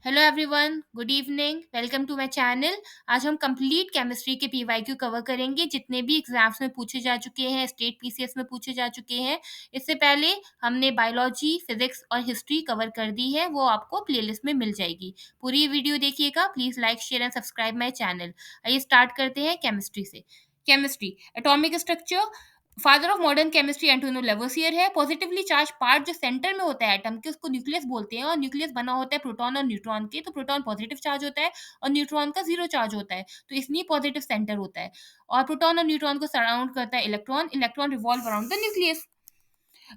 Hello everyone, good evening, welcome to my channel. आज हम complete chemistry के PYQ cover करेंगे, जितने भी एग्जाम्स में पूछे जा चुके हैं, स्टेट पीसीएस में पूछे जा चुके हैं। इससे पहले हमने बायोलॉजी, फिजिक्स और हिस्ट्री कवर कर दी है, वो आपको प्लेलिस्ट में मिल जाएगी। पूरी वीडियो देखिएगा, please like share and subscribe my channel. आइए स्टार्ट करते हैं केमिस्ट्री से। Chemistry, atomic structure. Father of modern chemistry Antonio Lavoisier है। पॉजिटिवली चार्ज पार्ट जो सेंटर में होता है एटम के, उसको न्यूक्लियस बोलते हैं, और न्यूक्लियस बना होता है प्रोटॉन और न्यूट्रॉन के। तो प्रोटॉन पॉजिटिव चार्ज होता है और न्यूट्रॉन का जीरो चार्ज होता है, तो इसलिए पॉजिटिव सेंटर होता है। और प्रोटॉन और न्यूट्रॉन को सराउंड करता है electron. Electron revolve around the nucleus.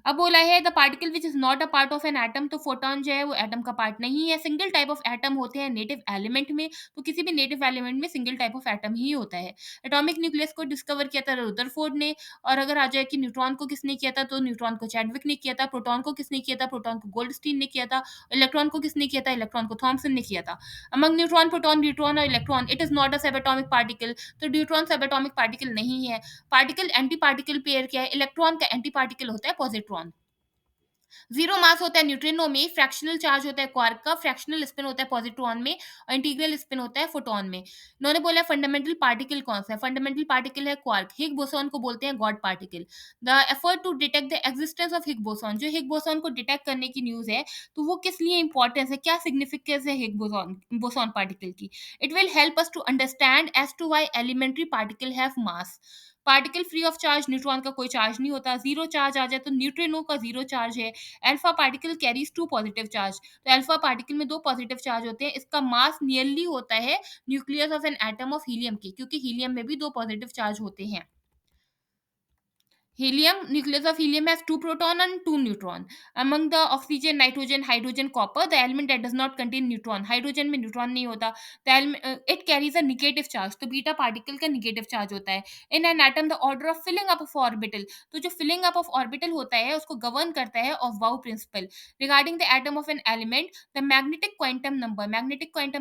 अब बोला है the particle which is not a part of an atom, तो फोटोन जो है वो एटम का पार्ट नहीं है। सिंगल टाइप ऑफ एटम होते हैं नेटिव एलिमेंट में, तो किसी भी नेटिव एलिमेंट में सिंगल टाइप ऑफ एटम ही होता है। एटॉमिक न्यूक्लियस को डिस्कवर किया था रदरफोर्ड ने। और अगर आ जाए कि न्यूट्रॉन को किसने किया था, तो न्यूट्रॉन को चैडविक ने किया था। प्रोटॉन को किसने किया था, प्रोटॉन को गोल्डस्टीन ने किया था। इलेक्ट्रॉन को किसने किया था, इलेक्ट्रॉन को थॉमसन ने किया था। अमंग न्यूट्रॉन, प्रोटॉन, न्यूट्रॉन और इलेक्ट्रॉन, इट इज नॉट अ सब एटॉमिक पार्टिकल। तो न्यूट्रॉन सब एटॉमिक पार्टिकल नहीं है। पार्टिकल एंटी पार्टिकल पेयर क्या है, इलेक्ट्रॉन का एंटी पार्टिकल होता है पॉजिट्रॉन। जीरो मास होता है न्यूट्रिनो में, फ्रैक्शनल चार्ज होता है क्वार्क का, फ्रैक्शनल स्पिन होता है पॉजिट्रॉन में, और इंटीग्रल स्पिन होता है फोटॉन में। इन्होंने बोला फंडामेंटल पार्टिकल कौन सा है, फंडामेंटल पार्टिकल है क्वार्क। हिग बोसॉन को बोलते हैं god particle. The effort to detect the existence of Higgs boson, जो हिग बोसॉन को डिटेक्ट करने की न्यूज है, तो वो किस लिए इंपॉर्टेंस है, क्या सिग्निफिकेंस है हिग बोसॉन बोसॉन पार्टिकल की। It will help us to understand as to why elementary particle have mass. Particle free of charge, neutron का कोई चार्ज नहीं होता। जीरो चार्ज आ जाए तो न्यूट्रिनो का जीरो चार्ज है। Alpha particle carries to positive charge, तो अल्फा पार्टिकल में दो पॉजिटिव चार्ज होते हैं। इसका मास नियरली होता है nucleus of an atom of helium की, क्योंकि हीलियम में भी दो पॉजिटिव चार्ज होते हैं। Helium, nucleus of helium has two proton and two neutron. Among the oxygen, nitrogen, hydrogen, copper, the element that does not contain neutron. Hydrogen में neutron नहीं होता. It carries a negative charge. तो beta particle का negative charge होता है. In an atom, the order of filling up of orbital. तो जो filling up of orbital होता है, उसको govern करता है of Wow principle. Regarding the atom of an element, the magnetic quantum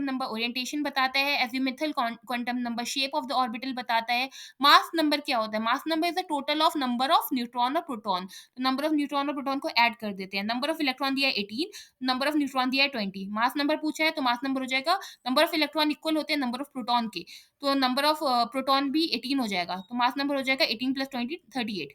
number orientation बताता है. Azimuthal quantum number shape of the orbital बताता है. मास नंबर क्या होता है, mass number is the total of number of neutron और proton. तो number of neutron और प्रोटॉन को ऐड कर देते हैं। नंबर ऑफ इलेक्ट्रॉन दिया है 18, नंबर ऑफ न्यूट्रॉन दिया है 20। मास नंबर पूछा है तो मास नंबर हो जाएगा, नंबर ऑफ इलेक्ट्रॉन इक्वल होते हैं नंबर ऑफ प्रोटॉन के, तो नंबर ऑफ प्रोटॉन भी 18 हो जाएगा, तो मास नंबर हो जाएगा 18 plus 20 38।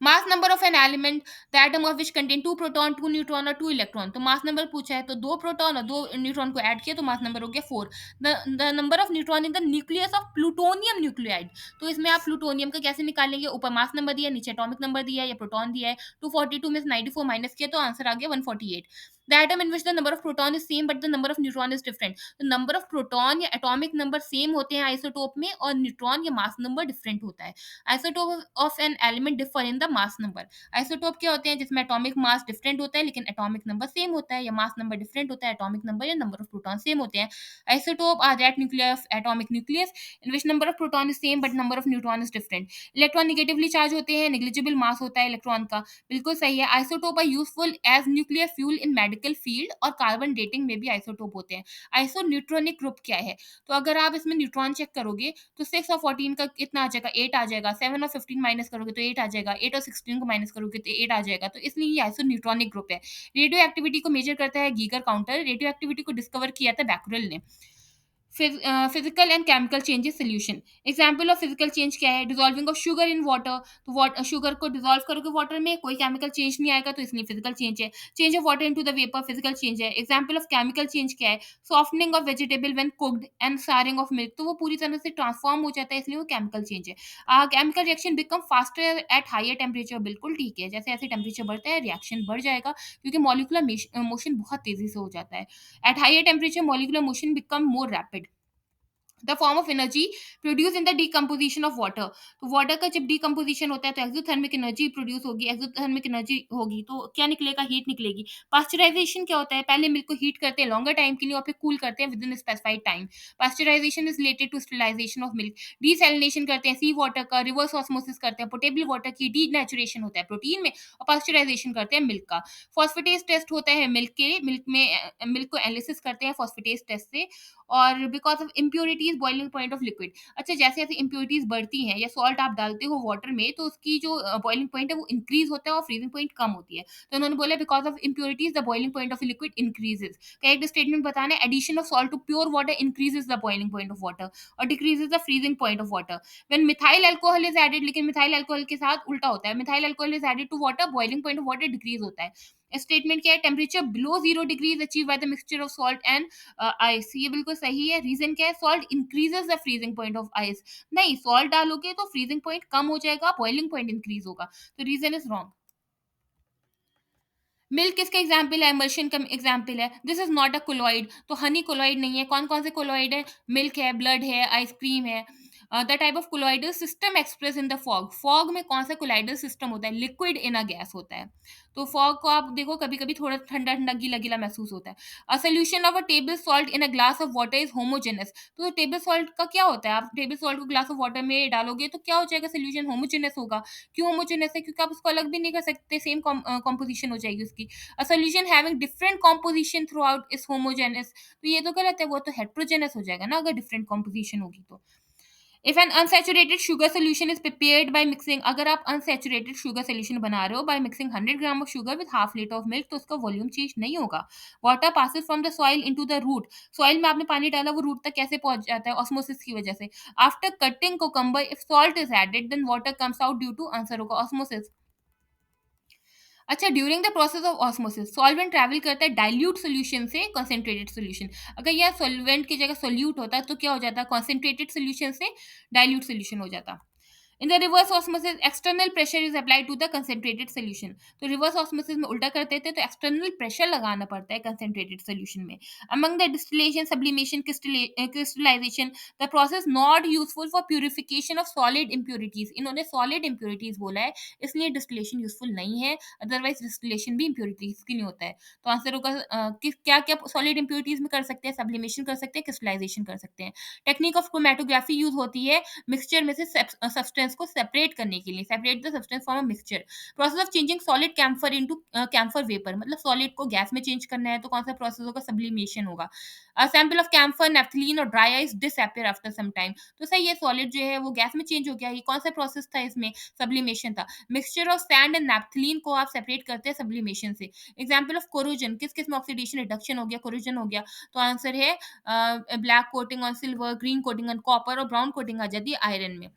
Mass number of an element, the atom of which contain two proton, two neutron और टू इलेक्ट्रॉन। तो मास नंबर पूछा है तो दो प्रोटॉन और दो न्यूट्रॉन को ऐड किया तो मास नंबर हो गया 4। The number of neutron in the nucleus of plutonium nuclide. तो इसमें आप प्लूटोनियम का कैसे निकालेंगे, ऊपर मास नंबर दिया है, नीचे एटॉमिक नंबर दिया है या प्रोटॉन दिया है। 242 में से 94 माइनस किया तो आंसर आ गया 148। The atom in which the number of proton is same but the number of neutron is different. तो नंबर ऑफ प्रोटॉन या एटॉमिक नंबर सेम होते हैं आइसोटोप में, और न्यूट्रॉन या मास नंबर डिफरेंट होता है। Isotope of an element differ in the mass number. Isotope क्या होते हैं, जिसमें एटॉमिक मास डिफरेंट होता है लेकिन एटॉमिक नंबर सेम होता है, या मास नंबर डिफरेंट होता है, एटॉमिक नंबर या नंबर ऑफ प्रोटॉन सेम होते हैं। Isotope are that nuclear of atomic nucleus in which number of proton is same but number of neutron is different. Electron negatively charge होते हैं, negligible mass होता है electron का। बिल्कुल सही है। Isotope are useful as nuclear fuel in medical field, और carbon dating में भी आइसोटोप होते हैं। आइसो न्यूट्रॉनिक ग्रुप क्या है, तो अगर आप इसमें न्यूट्रॉन चेक करोगे तो 6 और 14 का कितना आ जाएगा, 8 आ जाएगा। 7 और 15 माइनस करोगे तो 8 आ जाएगा। 8 और 16 को माइनस करोगे तो 8 आ जाएगा, तो इसलिए ये आइसो न्यूट्रॉनिक ग्रुप है। रेडियो एक्टिविटी को मेजर करता है गीगर काउंटर। रेडियो एक्टिविटी को डिस्कवर किया था बैक्यूरेल ने। Physical and chemical changes solution. Example of physical change क्या है, dissolving of sugar in water. तो शुगर को डिजॉल्व करोगे वाटर में, कोई केमिकल चेंज नहीं आएगा, तो इसलिए फिजिकल चेंज है। Change of water into the vapour, physical change है। एग्जाम्पल ऑफ केमिकल चेंज क्या है, softening of vegetable when cooked and sharing of milk. तो वो पूरी तरह से ट्रांसफॉर्म हो जाता है, इसलिए वो केमिकल चेंज है। Chemical reaction become faster at higher temperature, बिल्कुल ठीक है। जैसे जैसे टेम्परेचर बढ़ता है रिएक्शन बढ़ जाएगा, क्योंकि मॉलिकुलर मोशन बहुत तेजी से हो जाता है। At higher temperature molecular motion become more rapid. The form of energy produce in the decomposition of water. तो वाटर का जब डिकम्पोजिशन होता है तो एक्सोथर्मिक एनर्जी प्रोड्यूस होगी। एक्सोथर्मिक एनर्जी होगी तो क्या निकलेगा, हीट निकलेगी। पास्चराइजेशन क्या होता है, पहले मिल्क को हीट करते हैं लॉन्गर टाइम के लिए और फिर कूल करते हैं within specified time. Pasteurisation is related to sterilisation of milk. Desalination करते हैं सी वाटर का, रिवर्स ऑस्मोसिस करते हैं पोटेबल वाटर की, डीनेचुरेशन होता है प्रोटीन में, और पास्चराइजेशन करते हैं मिल्क का। फॉस्फेटेज टेस्ट होता है मिल्क के, मिल्क को एनालिसिस करते हैं फॉस्फेटेज टेस्ट से। और because of impurities increase boiling point of liquid. अच्छा, जैसे जैसे इम्प्योरिटीज बढ़ती हैं या सॉल्ट आप डालते हो वाटर में, तो उसकी जो बॉइलिंग पॉइंट है वो इंक्रीज होता है और फ्रीजिंग पॉइंट कम होती है। तो उन्होंने बोला because of impurities the boiling point of liquid increases. Correct statement बताना है, addition of salt to pure water increases the boiling point of water और decreases the freezing point of water. When methyl alcohol is added, लेकिन methyl alcohol के साथ उल्टा होता है, methyl alcohol is added to water, boiling point of water decrease होता है। Statement क्या है, temperature below 0 degree achieve by the mixture of salt and ice. ये बिल्कुल सही है। रीजन क्या है, salt increases the freezing point of ice. नहीं, सॉल्ट डालोगे तो फ्रीजिंग पॉइंट कम हो जाएगा, बॉइलिंग पॉइंट इंक्रीज होगा। तो रीजन इज रॉन्ग। मिल्क किसका एग्जाम्पल है, इमल्शन का एग्जाम्पल है। This is not a colloid, तो हनी कोलॉइड नहीं है। कौन कौन से कोलॉइड है, मिल्क है, ब्लड है, आइसक्रीम है। The type of colloidal system express in the fog, fog में कौन सा कोलॉइडल सिस्टम होता है, लिक्विड इन अ गैस होता है। तो फॉग को आप देखो कभी कभी थोड़ा ठंडा ठंडा गीला गीला महसूस होता है। A solution of a table salt in a glass of water is homogeneous. तो टेबल सॉल्ट का क्या होता है, आप टेबल सॉल्ट को ग्लास ऑफ वाटर में डालोगे तो क्या हो जाएगा, सोल्यूशन होमोजेनस होगा। क्यों होमोजेनस है, क्योंकि आप उसको अलग भी नहीं कर सकते, सेम कॉम्पोजिशन हो जाएगी उसकी। A solution having different composition throughout is homogeneous। तो ये तो गलत है, वो तो heterogeneous हो जाएगा ना अगर different composition होगी तो। If an unsaturated sugar solution is prepared by mixing, अगर आप unsaturated sugar solution बना रहे हो by mixing 100 gram of sugar with half liter of milk, तो उसका वॉल्यूम चेंज नहीं होगा। Water passes from the soil into the root, soil में आपने पानी डाला, वो रूट तक कैसे पहुंच जाता है, ऑस्मोसिस की वजह से। After cutting cucumber, if salt is added then water comes out due to answer होगा ऑस्मोसिस। अच्छा, during the process of osmosis solvent travel करता है डाइल्यूट सॉल्यूशन से कंसंट्रेटेड सॉल्यूशन। अगर यह सॉल्वेंट की जगह सोल्यूट होता तो क्या हो जाता, कंसंट्रेटेड सॉल्यूशन से डाइल्यूट सॉल्यूशन हो जाता। In the reverse osmosis external pressure is applied to the concentrated solution. तो रिवर्स ऑस्मोसिस में उल्टा कर देते हैं, तो एक्सटर्नल प्रेशर लगाना पड़ता है कंसंट्रेटेड सॉल्यूशन में। Among the distillation, sublimation, crystallisation, the process not useful for purification of solid impurities. इन्होंने सॉलिड इंप्योरिटीज बोला है, इसलिए डिस्टिलेशन यूजफुल नहीं है, अदरवाइज डिस्टिलेशन भी इंप्योरिटीज के लिए होता है। तो आंसर होगा क्या क्या सॉलिड इंप्योरिटीज में कर सकते हैं, सब्लिमेशन कर सकते हैं, क्रिस्टलाइजेशन कर सकते हैं। टेक्निक ऑफ क्रोमेटोग्राफी यूज होती है मिक्सचर में से सब्सटेंस को सेपरेट करने के लिए, separate the substance from a mixture. Process of changing solid camphor into camphor vapour, मतलब सॉलिड को गैस में चेंज करना है तो कौन सा प्रोसेस होगा, सब्लिमेशन होगा। सैंपल ऑफ कैम्फर, नेफ्थलीन और dry ice disappear after some time. तो सही है, सॉलिड जो है वो गैस में चेंज हो गया, ये कौन सा प्रोसेस था, इसमें सब्लिमेशन था। Mixture of sand and naphthalene को आप सेपरेट करते हैं सब्लिमेशन से। एग्जाम्पल ऑफ कोरोजन, किस किस में ऑक्सीडेशन रिडक्शन हो गया, कोरोजन हो गया। तो आंसर है black coating on silver, green coating on copper और ब्राउन कोटिंग आ जाती है आयरन में।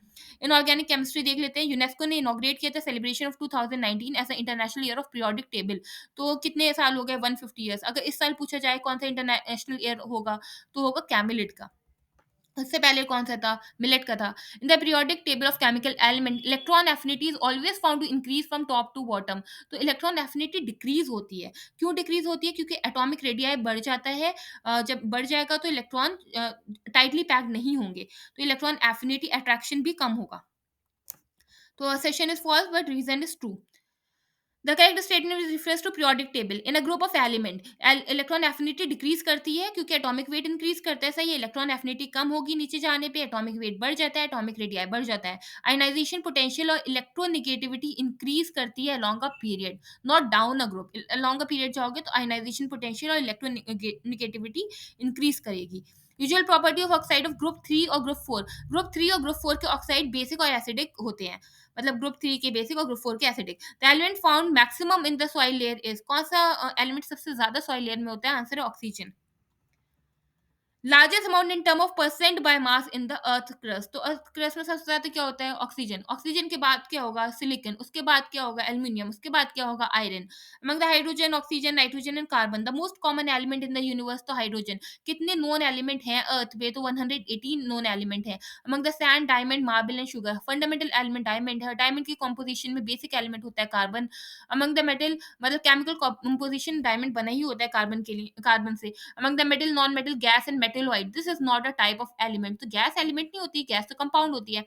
इनऑर्गेनिक केमिस्ट्री देख लेते हैं। यूनेस्को ने इनॉग्रेट किया था celebration of 2019 as international year of periodic table. तो कितने साल हो गए, 150 ईयर्स। अगर इस साल पूछा जाए कौन सा इंटरनेशनल ईयर होगा, तो होगा कैमिलिट का। उससे पहले कौन सा था, मिलेट का था। In the periodic table of chemical element electron affinity is always found to increase from top to bottom. तो इलेक्ट्रॉन एफिनिटी डिक्रीज होती है। क्यों डिक्रीज होती है, क्योंकि एटॉमिक रेडियाई बढ़ जाता है। जब बढ़ जाएगा तो इलेक्ट्रॉन टाइटली पैक्ड नहीं होंगे, तो इलेक्ट्रॉन एफिनिटी अट्रैक्शन भी कम होगा। तो assertion is false but reason is true. The correct statement is refers to periodic table in a group of element. Electron affinity decrease करती है क्योंकि एटॉमिक वेट इंक्रीज करता है। सही है, इलेक्ट्रॉन एफिनिटी कम होगी नीचे जाने पे, एटॉमिक वेट बढ़ जाता है, एटॉमिक रेडियाई बढ़ जाता है। आयनाइजेशन पोटेंशियल और इलेक्ट्रोनिगेटिविटी इंक्रीज करती है along a period, not down a group. Along a period जाओगे तो आयनाइजेशन पोटेंशियल और इलेक्ट्रोनिगेटिविटी इंक्रीज करेगी। Usual property of oxide of group 3 और ग्रुप 4। ग्रुप 3 और ग्रुप 4 के ऑक्साइड बेसिक और एसिडिक होते हैं, मतलब ग्रुप 3 के बेसिक और ग्रुप 4 के acidic. The element found maximum in the soil layer is, कौन सा एलिमेंट सबसे ज्यादा सॉइल लेयर में होता है, आंसर है oxygen. Largest amount in term of percent by mass in the earth crust. तो अर्थ क्रस्ट में सबसे ज्यादा क्या होता है, ऑक्सीजन। ऑक्सीजन के बाद क्या होगा, सिलिकॉन। उसके बाद क्या होगा, एल्यूमिनियम। उसके बाद क्या होगा, iron. Among the hydrogen, oxygen, nitrogen and carbon, the most common element in the universe, तो हाइड्रोजन। कितने नोन एलिमेंट हैं अर्थ पे, तो 118 नोन एलिमेंट है। Among the sand, diamond, marble and sugar, fundamental element diamond है। डायमंड की composition में basic element होता है कार्बन। अमंग द मेटल, मतलब केमिकल कॉम्पोजिशन डायमंड बना ही होता है कार्बन के लिए, कार्बन से। Among the metal, non metal, gas and metalloid, this is not a type of element. तो गैस एलिमेंट नहीं होती, गैस तो कंपाउंड होती है।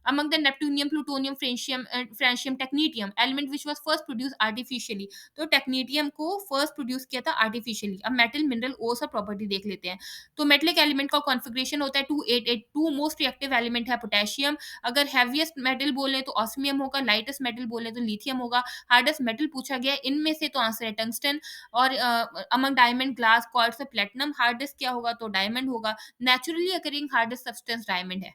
among the neptunium, plutonium, francium, technetium, element which was first produced artificially. तो टेक्नीटियम को first produce किया था आर्टिफिशियली. अब मेटल, मिनरल, ओर्स और प्रॉपर्टी देख लेते हैं. तो मेटलिक एलिमेंट का कॉन्फ़िगरेशन होता है 2882. मोस्ट रिएक्टिव एलिमेंट है पोटेशियम. अगर हेवीएस्ट मेटल बोले तो ऑस्मियम होगा, लाइटेस्ट मेटल बोले तो लिथियम होगा. हार्डेस्ट मेटल पूछा गया है, इनमें से तो आंसर है टंगस्टन. और अमंग डायमंड, ग्लास, क्वार्ट्ज और प्लैटिनम हार्डेस्ट क्या होगा, तो डायमंड होगा. Naturally occurring hardest substance diamond है.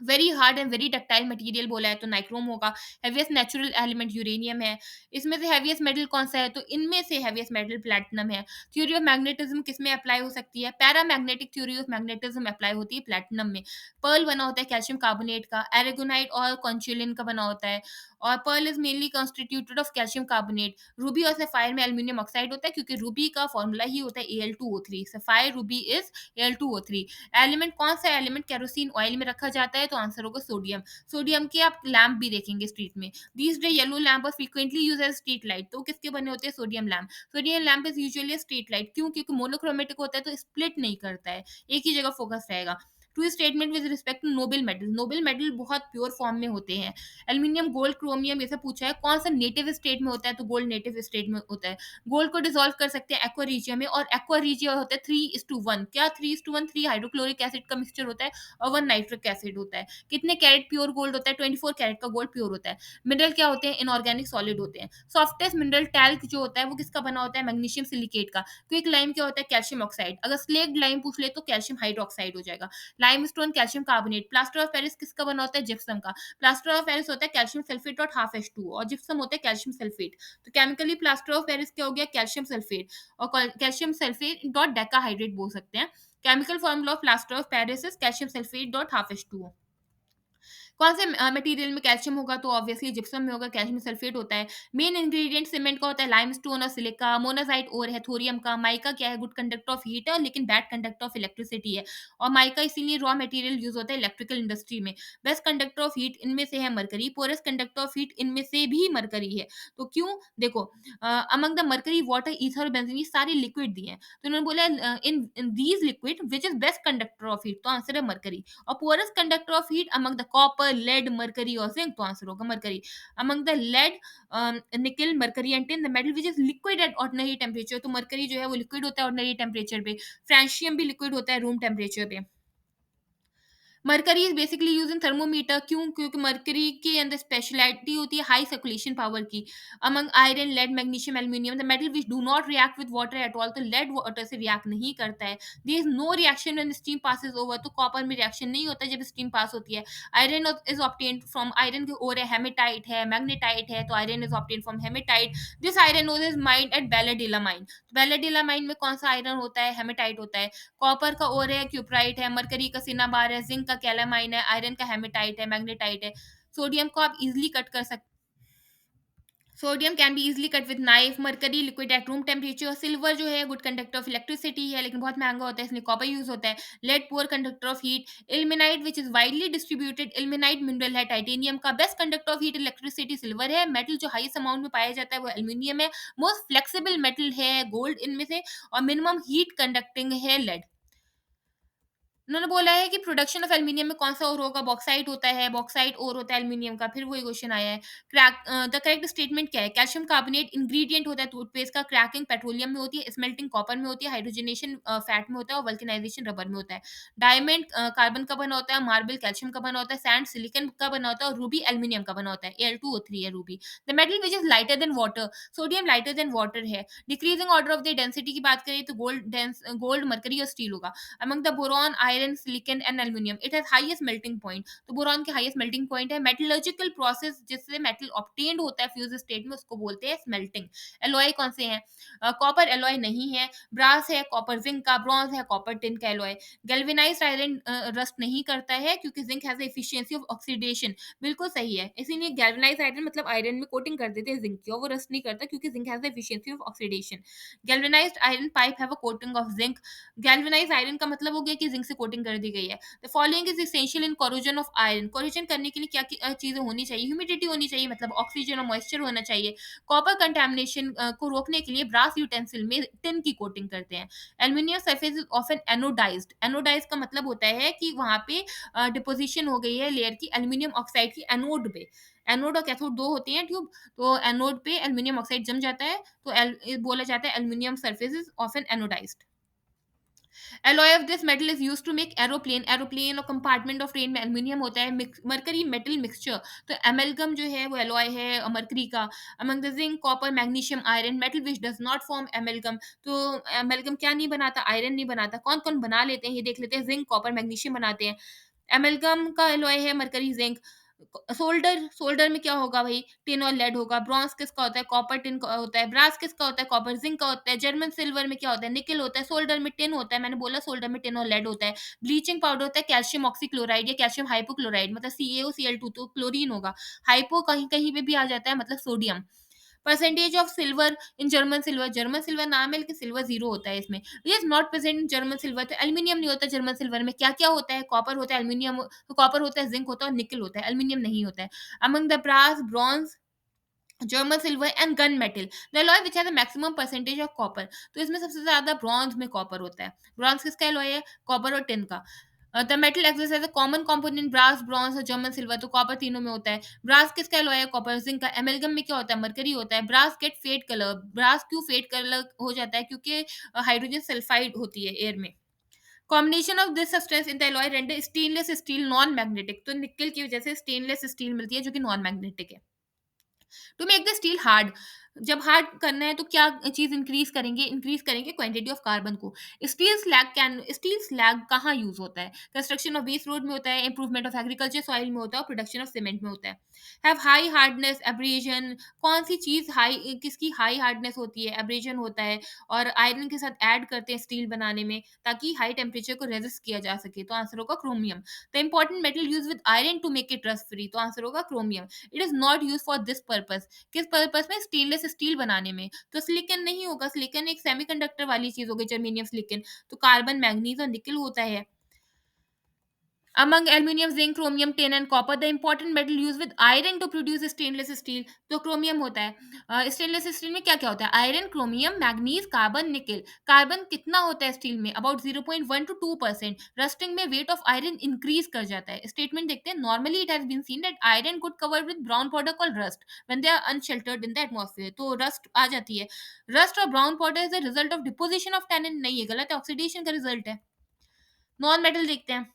Very hard and very ductile material बोला है तो नाइक्रोम होगा. हैवीएस्ट नेचुरल एलिमेंट यूरेनियम है. इसमें से हैवीएस्ट मेटल कौन सा है, तो इनमें से हैवीएस्ट मेटल प्लैटिनम है. थ्योरी ऑफ मैग्नेटिज्म किस में अप्लाई हो सकती है, paramagnetic theory of magnetism apply होती है प्लैटिनम में. पर्ल बना होता है कैल्शियम कार्बोनेट का. एरेगोनाइट और कॉन्चुलिन का बना होता है. और pearl is mainly constituted of calcium carbonate. Ruby और सफायर में एल्यूमिनियम ऑक्साइड होता है, क्योंकि रूबी का फॉर्मूला ही होता है Al2O3. Sapphire Ruby is Al2O3. Element कौन सा एलिमेंट केरोसिन ऑयल में रखा जाता है, तो आंसर होगा सोडियम. सोडियम के आप लैंप भी देखेंगे स्ट्रीट में. These day yellow lamp are frequently use as street light. तो किसके बने होते हैं, sodium lamp. Sodium lamp is usually street light. क्यों, क्योंकि मोनोक्रोमेटिक होता है तो स्प्लिट नहीं करता है, एक ही जगह फोकस रहेगा. Two statement with respect to noble metal. Noble metal बहुत प्योर फॉर्म में होते हैं. एल्यूमिनियम, गोल्ड, क्रोमियम, ये सब पूछा है. कौन सा नेटिव स्टेट में होता है, तो गोल्ड नेटिव स्टेट में होता है. गोल्ड को डिसॉल्व कर सकते हैं एक्वा रीजिया में, और एक्वा रीजिया होता है 3:1. क्या 3:1, 3 हाइड्रोक्लोरिक एसिड का मिक्सचर होता है और 1 नाइट्रिक एसिड होता है. कितने कैरेट प्योर गोल्ड होता है, 24 कैरेट का गोल्ड प्योर होता है. मिनरल क्या होते हैं, इनऑर्गेनिक सॉलिड होते हैं. सॉफ्टेस्ट मिनरल टैल्क जो होता है वो किसका बना होता है, मैग्नीशियम सिलिकेट का. क्विक लाइम क्या होता है, कैल्शियम ऑक्साइड. अगर स्लेक्ड लाइम पूछ ले तो कैल्शियम हाइड्रोक्साइड हो जाएगा. Limestone, calcium carbonate. Plaster of Paris किसका बना होता है, जिप्सम का. प्लास्टर ऑफ पेरिस होता है कैल्शियम सल्फेट और हाफ H2O, और जिप्सम होता है कैल्शियम सल्फेट. तो केमिकली प्लास्टर ऑफ पेरिस क्या हो गया, कैल्शियम सल्फेट. और कैल्शियम सल्फेट डॉट डेकाहाइड्रेट बोल सकते हैं. Chemical formula of plaster of Paris is calcium sulphate dot half H2O. कौन से मटेरियल में कैल्शियम होगा, तो ऑब्वियसली जिप्सम में होगा, कैल्शियम सल्फेट होता है. मेन इंग्रेडिएंट सीमेंट का होता है लाइमस्टोन और सिलिका. मोनाजाइट ओर है थोरियम का. माइका क्या है, गुड कंडक्टर ऑफ हीट है लेकिन बैड कंडक्टर ऑफ इलेक्ट्रिसिटी है. और माइका इसीलिए रॉ मटेरियल यूज होता है इलेक्ट्रिकल इंडस्ट्री में. बेस्ट कंडक्टर ऑफ हीट इनमें से है mercury. Poorest conductor of heat इनमें से भी मरकरी है. तो क्यों, देखो, among the mercury, water, ether और बेंजीन, ये सारे लिक्विड दिए हैं. तो उन्होंने बोला in these liquid which is best conductor of heat, तो आंसर है मरकरी. और poorest conductor of heat among the copper, lead, mercury और जिंक, तो आंसर होगा mercury. Among the lead, nickel, mercury and tin, the metal which is liquid at ordinary temperature, तो mercury जो है वो लिक्विड होता है ऑर्डिनरी टेम्परेचर पे. फ्रेंशियम भी लिक्विड होता है रूम टेम्परेचर पे. Mercury is basically use in thermometer. क्यों, क्योंकि मरकरी के अंदर स्पेशलिटी होती है हाई सर्कुलेशन पावर की. Among iron, lead, magnesium, aluminium, the metal which do not react with water at all, तो लेड वाटर से रिएक्ट नहीं करता है. There is no reaction when steam passes over, तो कॉपर में रिएक्शन नहीं होता जब स्टीम पास होती है. Iron is obtained from, iron की ओर है हेमेटाइट है, मैग्नेटाइट है, तो iron is obtained from hematite. This iron ore is mined at Bailadila mine. Bailadila mine में कौन सा आयरन होता है, हेमेटाइट होता है. कॉपर का ओर है क्यूप्राइट है, मरकरी का सिनाबार है, जिंक का कैलामाइन है, आयरन का हेमेटाइट है, मैग्नेटाइट है. सोडियम को आप इजीली कट कर सकते. Sodium can be easily cut with knife. Mercury liquid at room temperature. Silver जो है गुड कंडक्टर ऑफ इलेक्ट्रिसिटी है लेकिन बहुत महंगा होता है, इसलिए कॉपर यूज होता है. Lead poor conductor of heat. Ilmenite which is widely distributed. Ilmenite mineral है टाइटेनियम का. Best conductor of heat electricity silver है. मेटल जो हाईएस्ट अमाउंट में पाया जाता है वो एल्यूमिनियम है. मोस्ट फ्लेक्सिबल मेटल है गोल्ड इनमें से. और मिनिमम हीट कंडक्टिंग है लेड. उन्होंने बोला है कि प्रोडक्शन ऑफ एल्यूमिनियम में कौन सा ओर होगा, बॉक्साइट होता है. बॉक्साइट ओर होता है एल्यूमिनियम का. फिर वही क्वेश्चन आया है. द करेक्ट स्टेटमेंट क्या है, कैल्शियम कार्बोनेट इंग्रेडिएंट होता है टूथपेस्ट का. क्रैकिंग पेट्रोलियम में होती है, स्मेल्टिंग कॉपर में होती है, हाइड्रोजनेशन फैट में होता है और वल्केनाइजेशन रबर में होता है. डायमंड कार्बन का बना होता है, मार्बल कैल्शियम का बना होता है, सैंड सिलिकन का बना होता है और रूबी एल्यूमिनियम का बना होता है. Al2O3 है ruby. The metal which is lighter than water. Sodium lighter than water है. Decreasing order of the density की बात करें तो गोल्ड, मरकरी और स्टील होगा. Among the boron, iron, silicon and aluminum, it has highest melting point. तो boron के highest melting point है. मेटलर्जिकल प्रोसेस जिससे मेटल ऑब्टेन्ड होता है फ्यूज स्टेट में उसको बोलते हैं स्मेल्टिंग. एलॉय कौन से हैं, कॉपर एलॉय नहीं है. ब्रास है कॉपर जिंक का. ब्रॉन्ज है कॉपर टिन का एलॉय. गैल्वेनाइज्ड आयरन रस्ट नहीं करता है क्योंकि zinc has efficiency of oxidation. बिल्कुल सही है, इसीलिए गैल्वेनाइज्ड आयरन मतलब आयरन में कोटिंग कर देते हैं जिंक की और वो रस्ट नहीं करता क्योंकि zinc has efficiency of oxidation. Galvanised iron pipe have a coating of zinc. Galvanised iron का मतलब हो गया कि जिंक से कोटिंग कोटिंग कर दी गई है। The following is essential in corrosion of iron. Corrosion करने के लिए क्या चीज़ें होनी चाहिए? ह्यूमिडिटी होनी चाहिए, मतलब ऑक्सीजन और मॉइस्चर होना चाहिए। कॉपर कंटामिनेशन को रोकने के लिए ब्रास यूटेंसिल में टिन की कोटिंग करते हैं। Aluminium surface is often anodised. Anodise का मतलब होता है कि वहाँ पे डिपोजिशन हो गई है लेयर की एल्यूमिनियम ऑक्साइड की एनोड पे। एनोड और कैथोड 2 होती हैं ट्यूब, तो एनोड पे एल्यूमिनियम ऑक्साइड जम जाता है, तो बोला जाता है aluminium surface is often anodised. Alloy of this metal is used to make aeroplane. Aeroplane और कंपार्टमेंट ऑफ ट्रेन में एल्यूमिनियम होता है। मरकरी मेटल मिक्सचर, तो एमलगम जो है वो एलॉय है मरकरी का। Among the zinc copper magnesium iron metal which does not form amalgam. तो एमलगम क्या नहीं बनाता? आयरन नहीं बनाता। कौन कौन बना लेते हैं ये देख लेते हैं। जिंक कॉपर मैग्नीशियम बनाते हैं। एमलगम का एलॉय है मरकरी जिंक। सोल्डर, सोल्डर में क्या होगा भाई? टिन और लेड होगा। ब्रॉन्ज किसका होता है? कॉपर टिन का होता है। ब्रास किसका होता है? कॉपर जिंक का होता है। जर्मन सिल्वर में क्या होता है? निकल होता है। सोल्डर में टिन होता है, मैंने बोला सोल्डर में टिन और लेड होता है। ब्लीचिंग पाउडर होता है कैल्शियम ऑक्सीक्लोराइड या कैल्शियम हाइपोक्लोराइड, मतलब CaOCl2, तो क्लोरीन होगा। हाइपो कहीं कहीं पे भी आ जाता है, मतलब sodium. Percentage of silver in German silver. German silver नाम है लेकिन सिल्वर जीरो होता है इसमें। ये is not present in German silver, तो एल्यूमिनियम नहीं होता जर्मन सिल्वर में। क्या क्या होता है? कॉपर होता है, एल्यूमिनियम, कॉपर होता है, जिंक होता है और निकल होता है, एल्यूमिनियम नहीं होता है। Among the brass, bronze, German silver and gun metal, the alloy which has the maximum percentage of copper. तो इसमें सबसे ज्यादा ब्रॉन्ज में कॉपर होता है। ब्रॉन्ज किसका एलॉय है? कॉपर और टिन का। The metal exist as a common component brass, bronze और जर्मन सिल्वर, तो कॉपर तीनों में होता है। ब्रास किसका एलॉय है? कॉपर जिंक का। एमेल्गम में क्या होता है? मरकरी होता है। Brass get fade colour. Brass क्यों फेड कलर हो जाता है? क्योंकि हाइड्रोजन सल्फाइड होती है एयर में। Combination of this substance in the alloy render stainless steel non magnetic. तो निकल की वजह से स्टेनलेस स्टील मिलती है जो कि नॉन मैग्नेटिक है। To make the steel hard, जब हार्ड करना है तो क्या चीज इंक्रीज करेंगे? इंक्रीज करेंगे क्वांटिटी ऑफ कार्बन को। स्टील स्लैग कहाँ यूज होता है? कंस्ट्रक्शन ऑफ बेस रोड में होता है, इंप्रूवमेंट ऑफ एग्रीकल्चर सॉइल में होता है और प्रोडक्शन ऑफ सीमेंट में होता है। हैव हाई हार्डनेस एब्रेजन, कौन सी चीज हाई, किसकी हाई हार्डनेस होती है? एब्रेजन होता है। और आयरन के साथ ऐड करते हैं स्टील बनाने में ताकि हाई टेम्परेचर को रेजिस्ट किया जा सके, तो आंसर होगा chromium. The important metal use with iron to make it rust free, तो आंसर होगा chromium. It is not use for this purpose, किस पर्पस में? स्टेनलेस स्टील बनाने में। तो सिलिकॉन नहीं होगा, सिलिकॉन एक सेमीकंडक्टर वाली चीज हो गई, जर्मेनियम सिलिकॉन। तो कार्बन, मैग्नीज और निकल होता है। Among aluminium, zinc, chromium, tin and copper, the important metal used with iron to produce stainless steel, तो क्रोमियम होता है। स्टेनलेस स्टील में क्या क्या होता है? Iron, chromium, manganese, carbon, nickel. Carbon कितना होता है स्टील में? About 0.1 to 2%। रस्टिंग में वेट ऑफ आयरन इंक्रीज कर जाता है। स्टेटमेंट देखते हैं। Normally it has been seen that iron could cover with brown powder called rust when they are unsheltered in the atmosphere, तो रस्ट आ जाती है। रस्ट और brown powder is the result of deposition of tannin, नहीं है, गलत है, oxidation का रिजल्ट है। नॉन मेटल देखते हैं।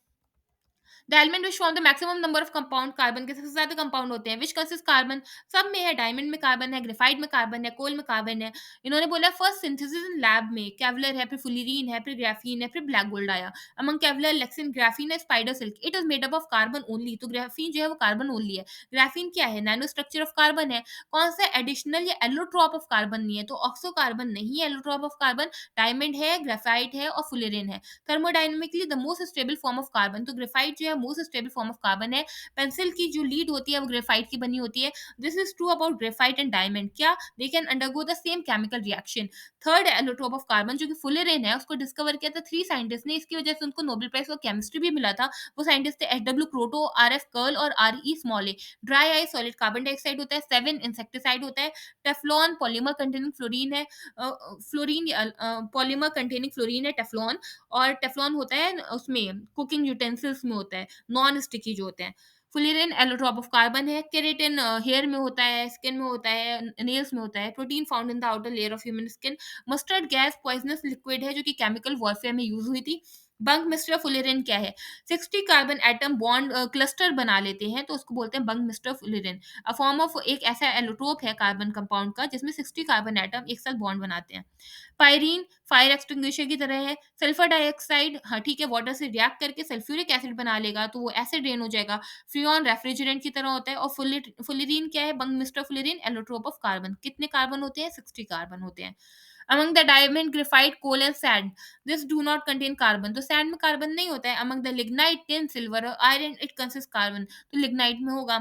The element which form the maximum number of compound, carbon के सबसे ज्यादा कंपाउंड होते हैं। विच कंसिस्ट कार्बन, सब में है। डायमंड में कार्बन है, ग्रेफाइट में कार्बन है, कोल में कार्बन है। इन्होंने बोला फर्स्ट सिंथेसिस इन लैब में कैवलर है, फिर फुलिरीन है, फिर ग्राफीन है, फिर ब्लैक गोल्ड आया। अमंग कैवलर, लेक्सिन, ग्राफीन है, spider silk. It is made up of carbon only, तो ग्राफीन जो है वो कार्बन ओनली है। ग्राफीन क्या है? नैनो स्ट्रक्चर ऑफ कार्बन है। कौन सा? एडिशनल या एलोट्रॉप ऑफ कार्बन नहीं है, तो ऑक्सो कार्बन नहीं है, एलोट्रॉप ऑफ कार्बन। डायमंड है, ग्रेफाइट है और फुलिरिन है। Thermodynamically the most stable form of carbon, तो ग्रेफाइट जो है most stable form of carbon है। पेंसिल की जो लीड होती है वो ग्रेफाइट की बनी होती है। This is true about graphite and diamond, क्या? They can undergo the same chemical reaction. Third allotrope of carbon जो कि फुलेरिन है, उसको डिस्कवर किया था 3 साइंटिस्ट ने, इसकी वजह से उनको नोबेल प्राइज फॉर केमिस्ट्री भी मिला था। वो साइंटिस्ट थे एच क्रोटो, RF कर्ल और RE small e. Dry ice solid carbon dioxide होता है। 7 इंसेक्टिसाइड होता है। टेफ्लॉन पॉलीमर कंटेनिंग फ्लोरीन है। फ्लोरीन पॉलीमर कंटेनिंग फ्लोरीन है टेफ्लॉन। और टेफ्लॉन होता है उसमें कुकिंग यूटेंसिल्स में होता है, नॉन स्टिकी जो होते हैं। फुलिरिन एलोट्रॉप ऑफ कार्बन है। केरेटिन हेयर में होता है, स्किन में होता है, नेल्स में होता है। Protein found in the outer layer of human skin. Mustard gas poisonous liquid है जो कि केमिकल वॉरफेयर में यूज हुई थी। बंक मिस्टर फुलिरिन क्या है? 60 कार्बन एटम बॉन्ड क्लस्टर बना लेते हैं, तो उसको बोलते हैं buckminsterfullerene. A form of एक ऐसा एलोट्रोप है कार्बन कंपाउंड का जिसमें 60 कार्बन एटम एक साथ बॉन्ड बनाते हैं। पायरीन फायर एक्सटिंग्विशर की तरह है। सल्फर डाइऑक्साइड, हाँ ठीक है, वाटर से रिएक्ट करके सल्फ्यूरिक एसिड बना लेगा तो वो एसिड रेन हो जाएगा। फ्रियोन रेफ्रिजरेंट की तरह होता है। और फुलिरीन क्या है? Buckminsterfullerene allotrope of carbon. कितने कार्बन होते हैं? 60 कार्बन होते हैं। Among the diamond, graphite, coal and sand, this do not contain carbon, तो सैंड में कार्बन नहीं होता है। Among the lignite, tin, silver और आयरन, इट कंसिस्ट कार्बन, तो लिग्नाइट में होगा।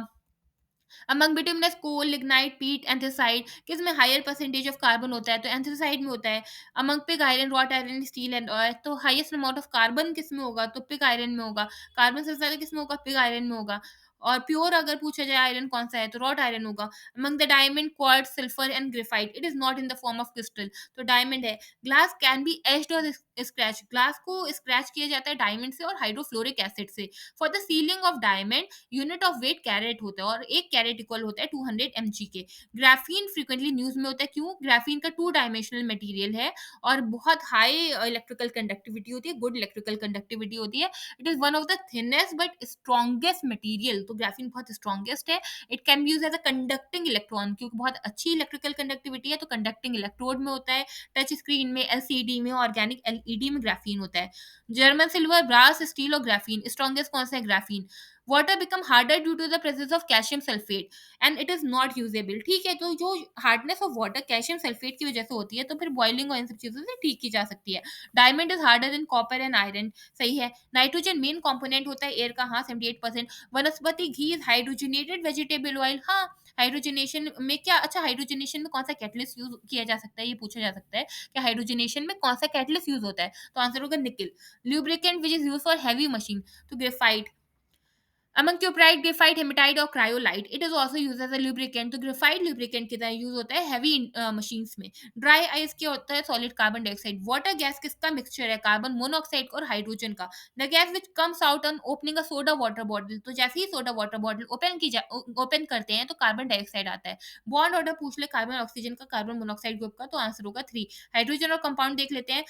Among bituminous coal, lignite, peat, anthracite किस में हायर परसेंटेज ऑफ कार्बन होता है? तो एंथ्रासाइट में होता है। Among pig iron, wrought iron, steel and oil, तो हाईएस्ट अमाउंट ऑफ कार्बन किस में होगा? तो पिग आयरन में होगा। कार्बन सबसे ज्यादा किस में होगा? पिग आयरन में होगा। और प्योर अगर पूछा जाए आयरन कौन सा है, तो रॉट आयरन होगा। Among the diamond, quartz, sulphur and graphite, it is not in the form of crystal, तो डायमंड है। ग्लास कैन बी एच्ड और स्क्रैच, ग्लास को स्क्रैच किया जाता है डायमंड से और हाइड्रोफ्लोरिक एसिड से। For the selling of diamond, unit of weight carat होता है और एक कैरेट इक्वल होता है 200 mg के। ग्राफीन फ्रीक्वेंटली न्यूज में होता है, क्यों? ग्राफीन का टू डायमेंशनल मटेरियल है और बहुत हाई इलेक्ट्रिकल कंडक्टिविटी होती है, गुड इलेक्ट्रिकल कंडक्टिविटी होती है। It is one of the thinnest but strongest material, तो ग्राफीन बहुत स्ट्रॉन्गेस्ट है। It can be use as a conducting electron, क्योंकि बहुत अच्छी इलेक्ट्रिकल कंडक्टिविटी है, तो कंडक्टिंग इलेक्ट्रोड में होता है। टच स्क्रीन में, एलसीडी में, ऑर्गेनिक एलईडी में ग्राफीन होता है। जर्मन सिल्वर, ब्रास, स्टील और ग्राफीन, स्ट्रॉन्गेस्ट कौन सा है? Graphene. Water become harder due to the presence of calcium sulphate and it is not usable, ठीक है। तो जो hardness of water calcium sulphate की वजह से होती है, तो फिर बॉइलिंग और इन सब चीजों से ठीक की जा सकती है। Diamond is harder than copper and iron, सही है। नाइट्रोजन मेन कंपोनेंट होता है एयर का, हाँ 78%। वनस्पति घी इज हाइड्रोजनेटेड वेजिटेबल ऑयल, हाँ। हाइड्रोजनेशन में क्या, अच्छा हाइड्रोजनेशन में कौन सा कैटलिस्ट यूज किया जा सकता है, ये पूछा जा सकता है कि हाइड्रोजनेशन में कौन सा कैटलिस्ट यूज होता है, तो आंसर होगा nickel. Lubricant which is use for heavy machine, तो graphite. Among cuprite, graphite, hematite और cryolite, it is also use as a lubricant, तो ग्रेफाइट लुब्रिकेंट की तरह यूज होता है हैवी मशीन्स में। ड्राई आइस क्या होता है? Solid carbon dioxide. Water gas किसका मिक्सचर है? कार्बन मोनोऑक्साइड और हाइड्रोजन का। The gas which comes out on opening a soda water bottle, तो जैसे ही सोडा वाटर बॉटल ओपन करते हैं तो कार्बन डाइऑक्साइड आता है। बॉन्ड ऑर्डर पूछ ले कार्बन ऑक्सीजन का, कार्बन मोनोऑक्साइड ग्रुप का, तो आंसर होगा 3। हाइड्रोजन और कंपाउंड देख लेते हैं।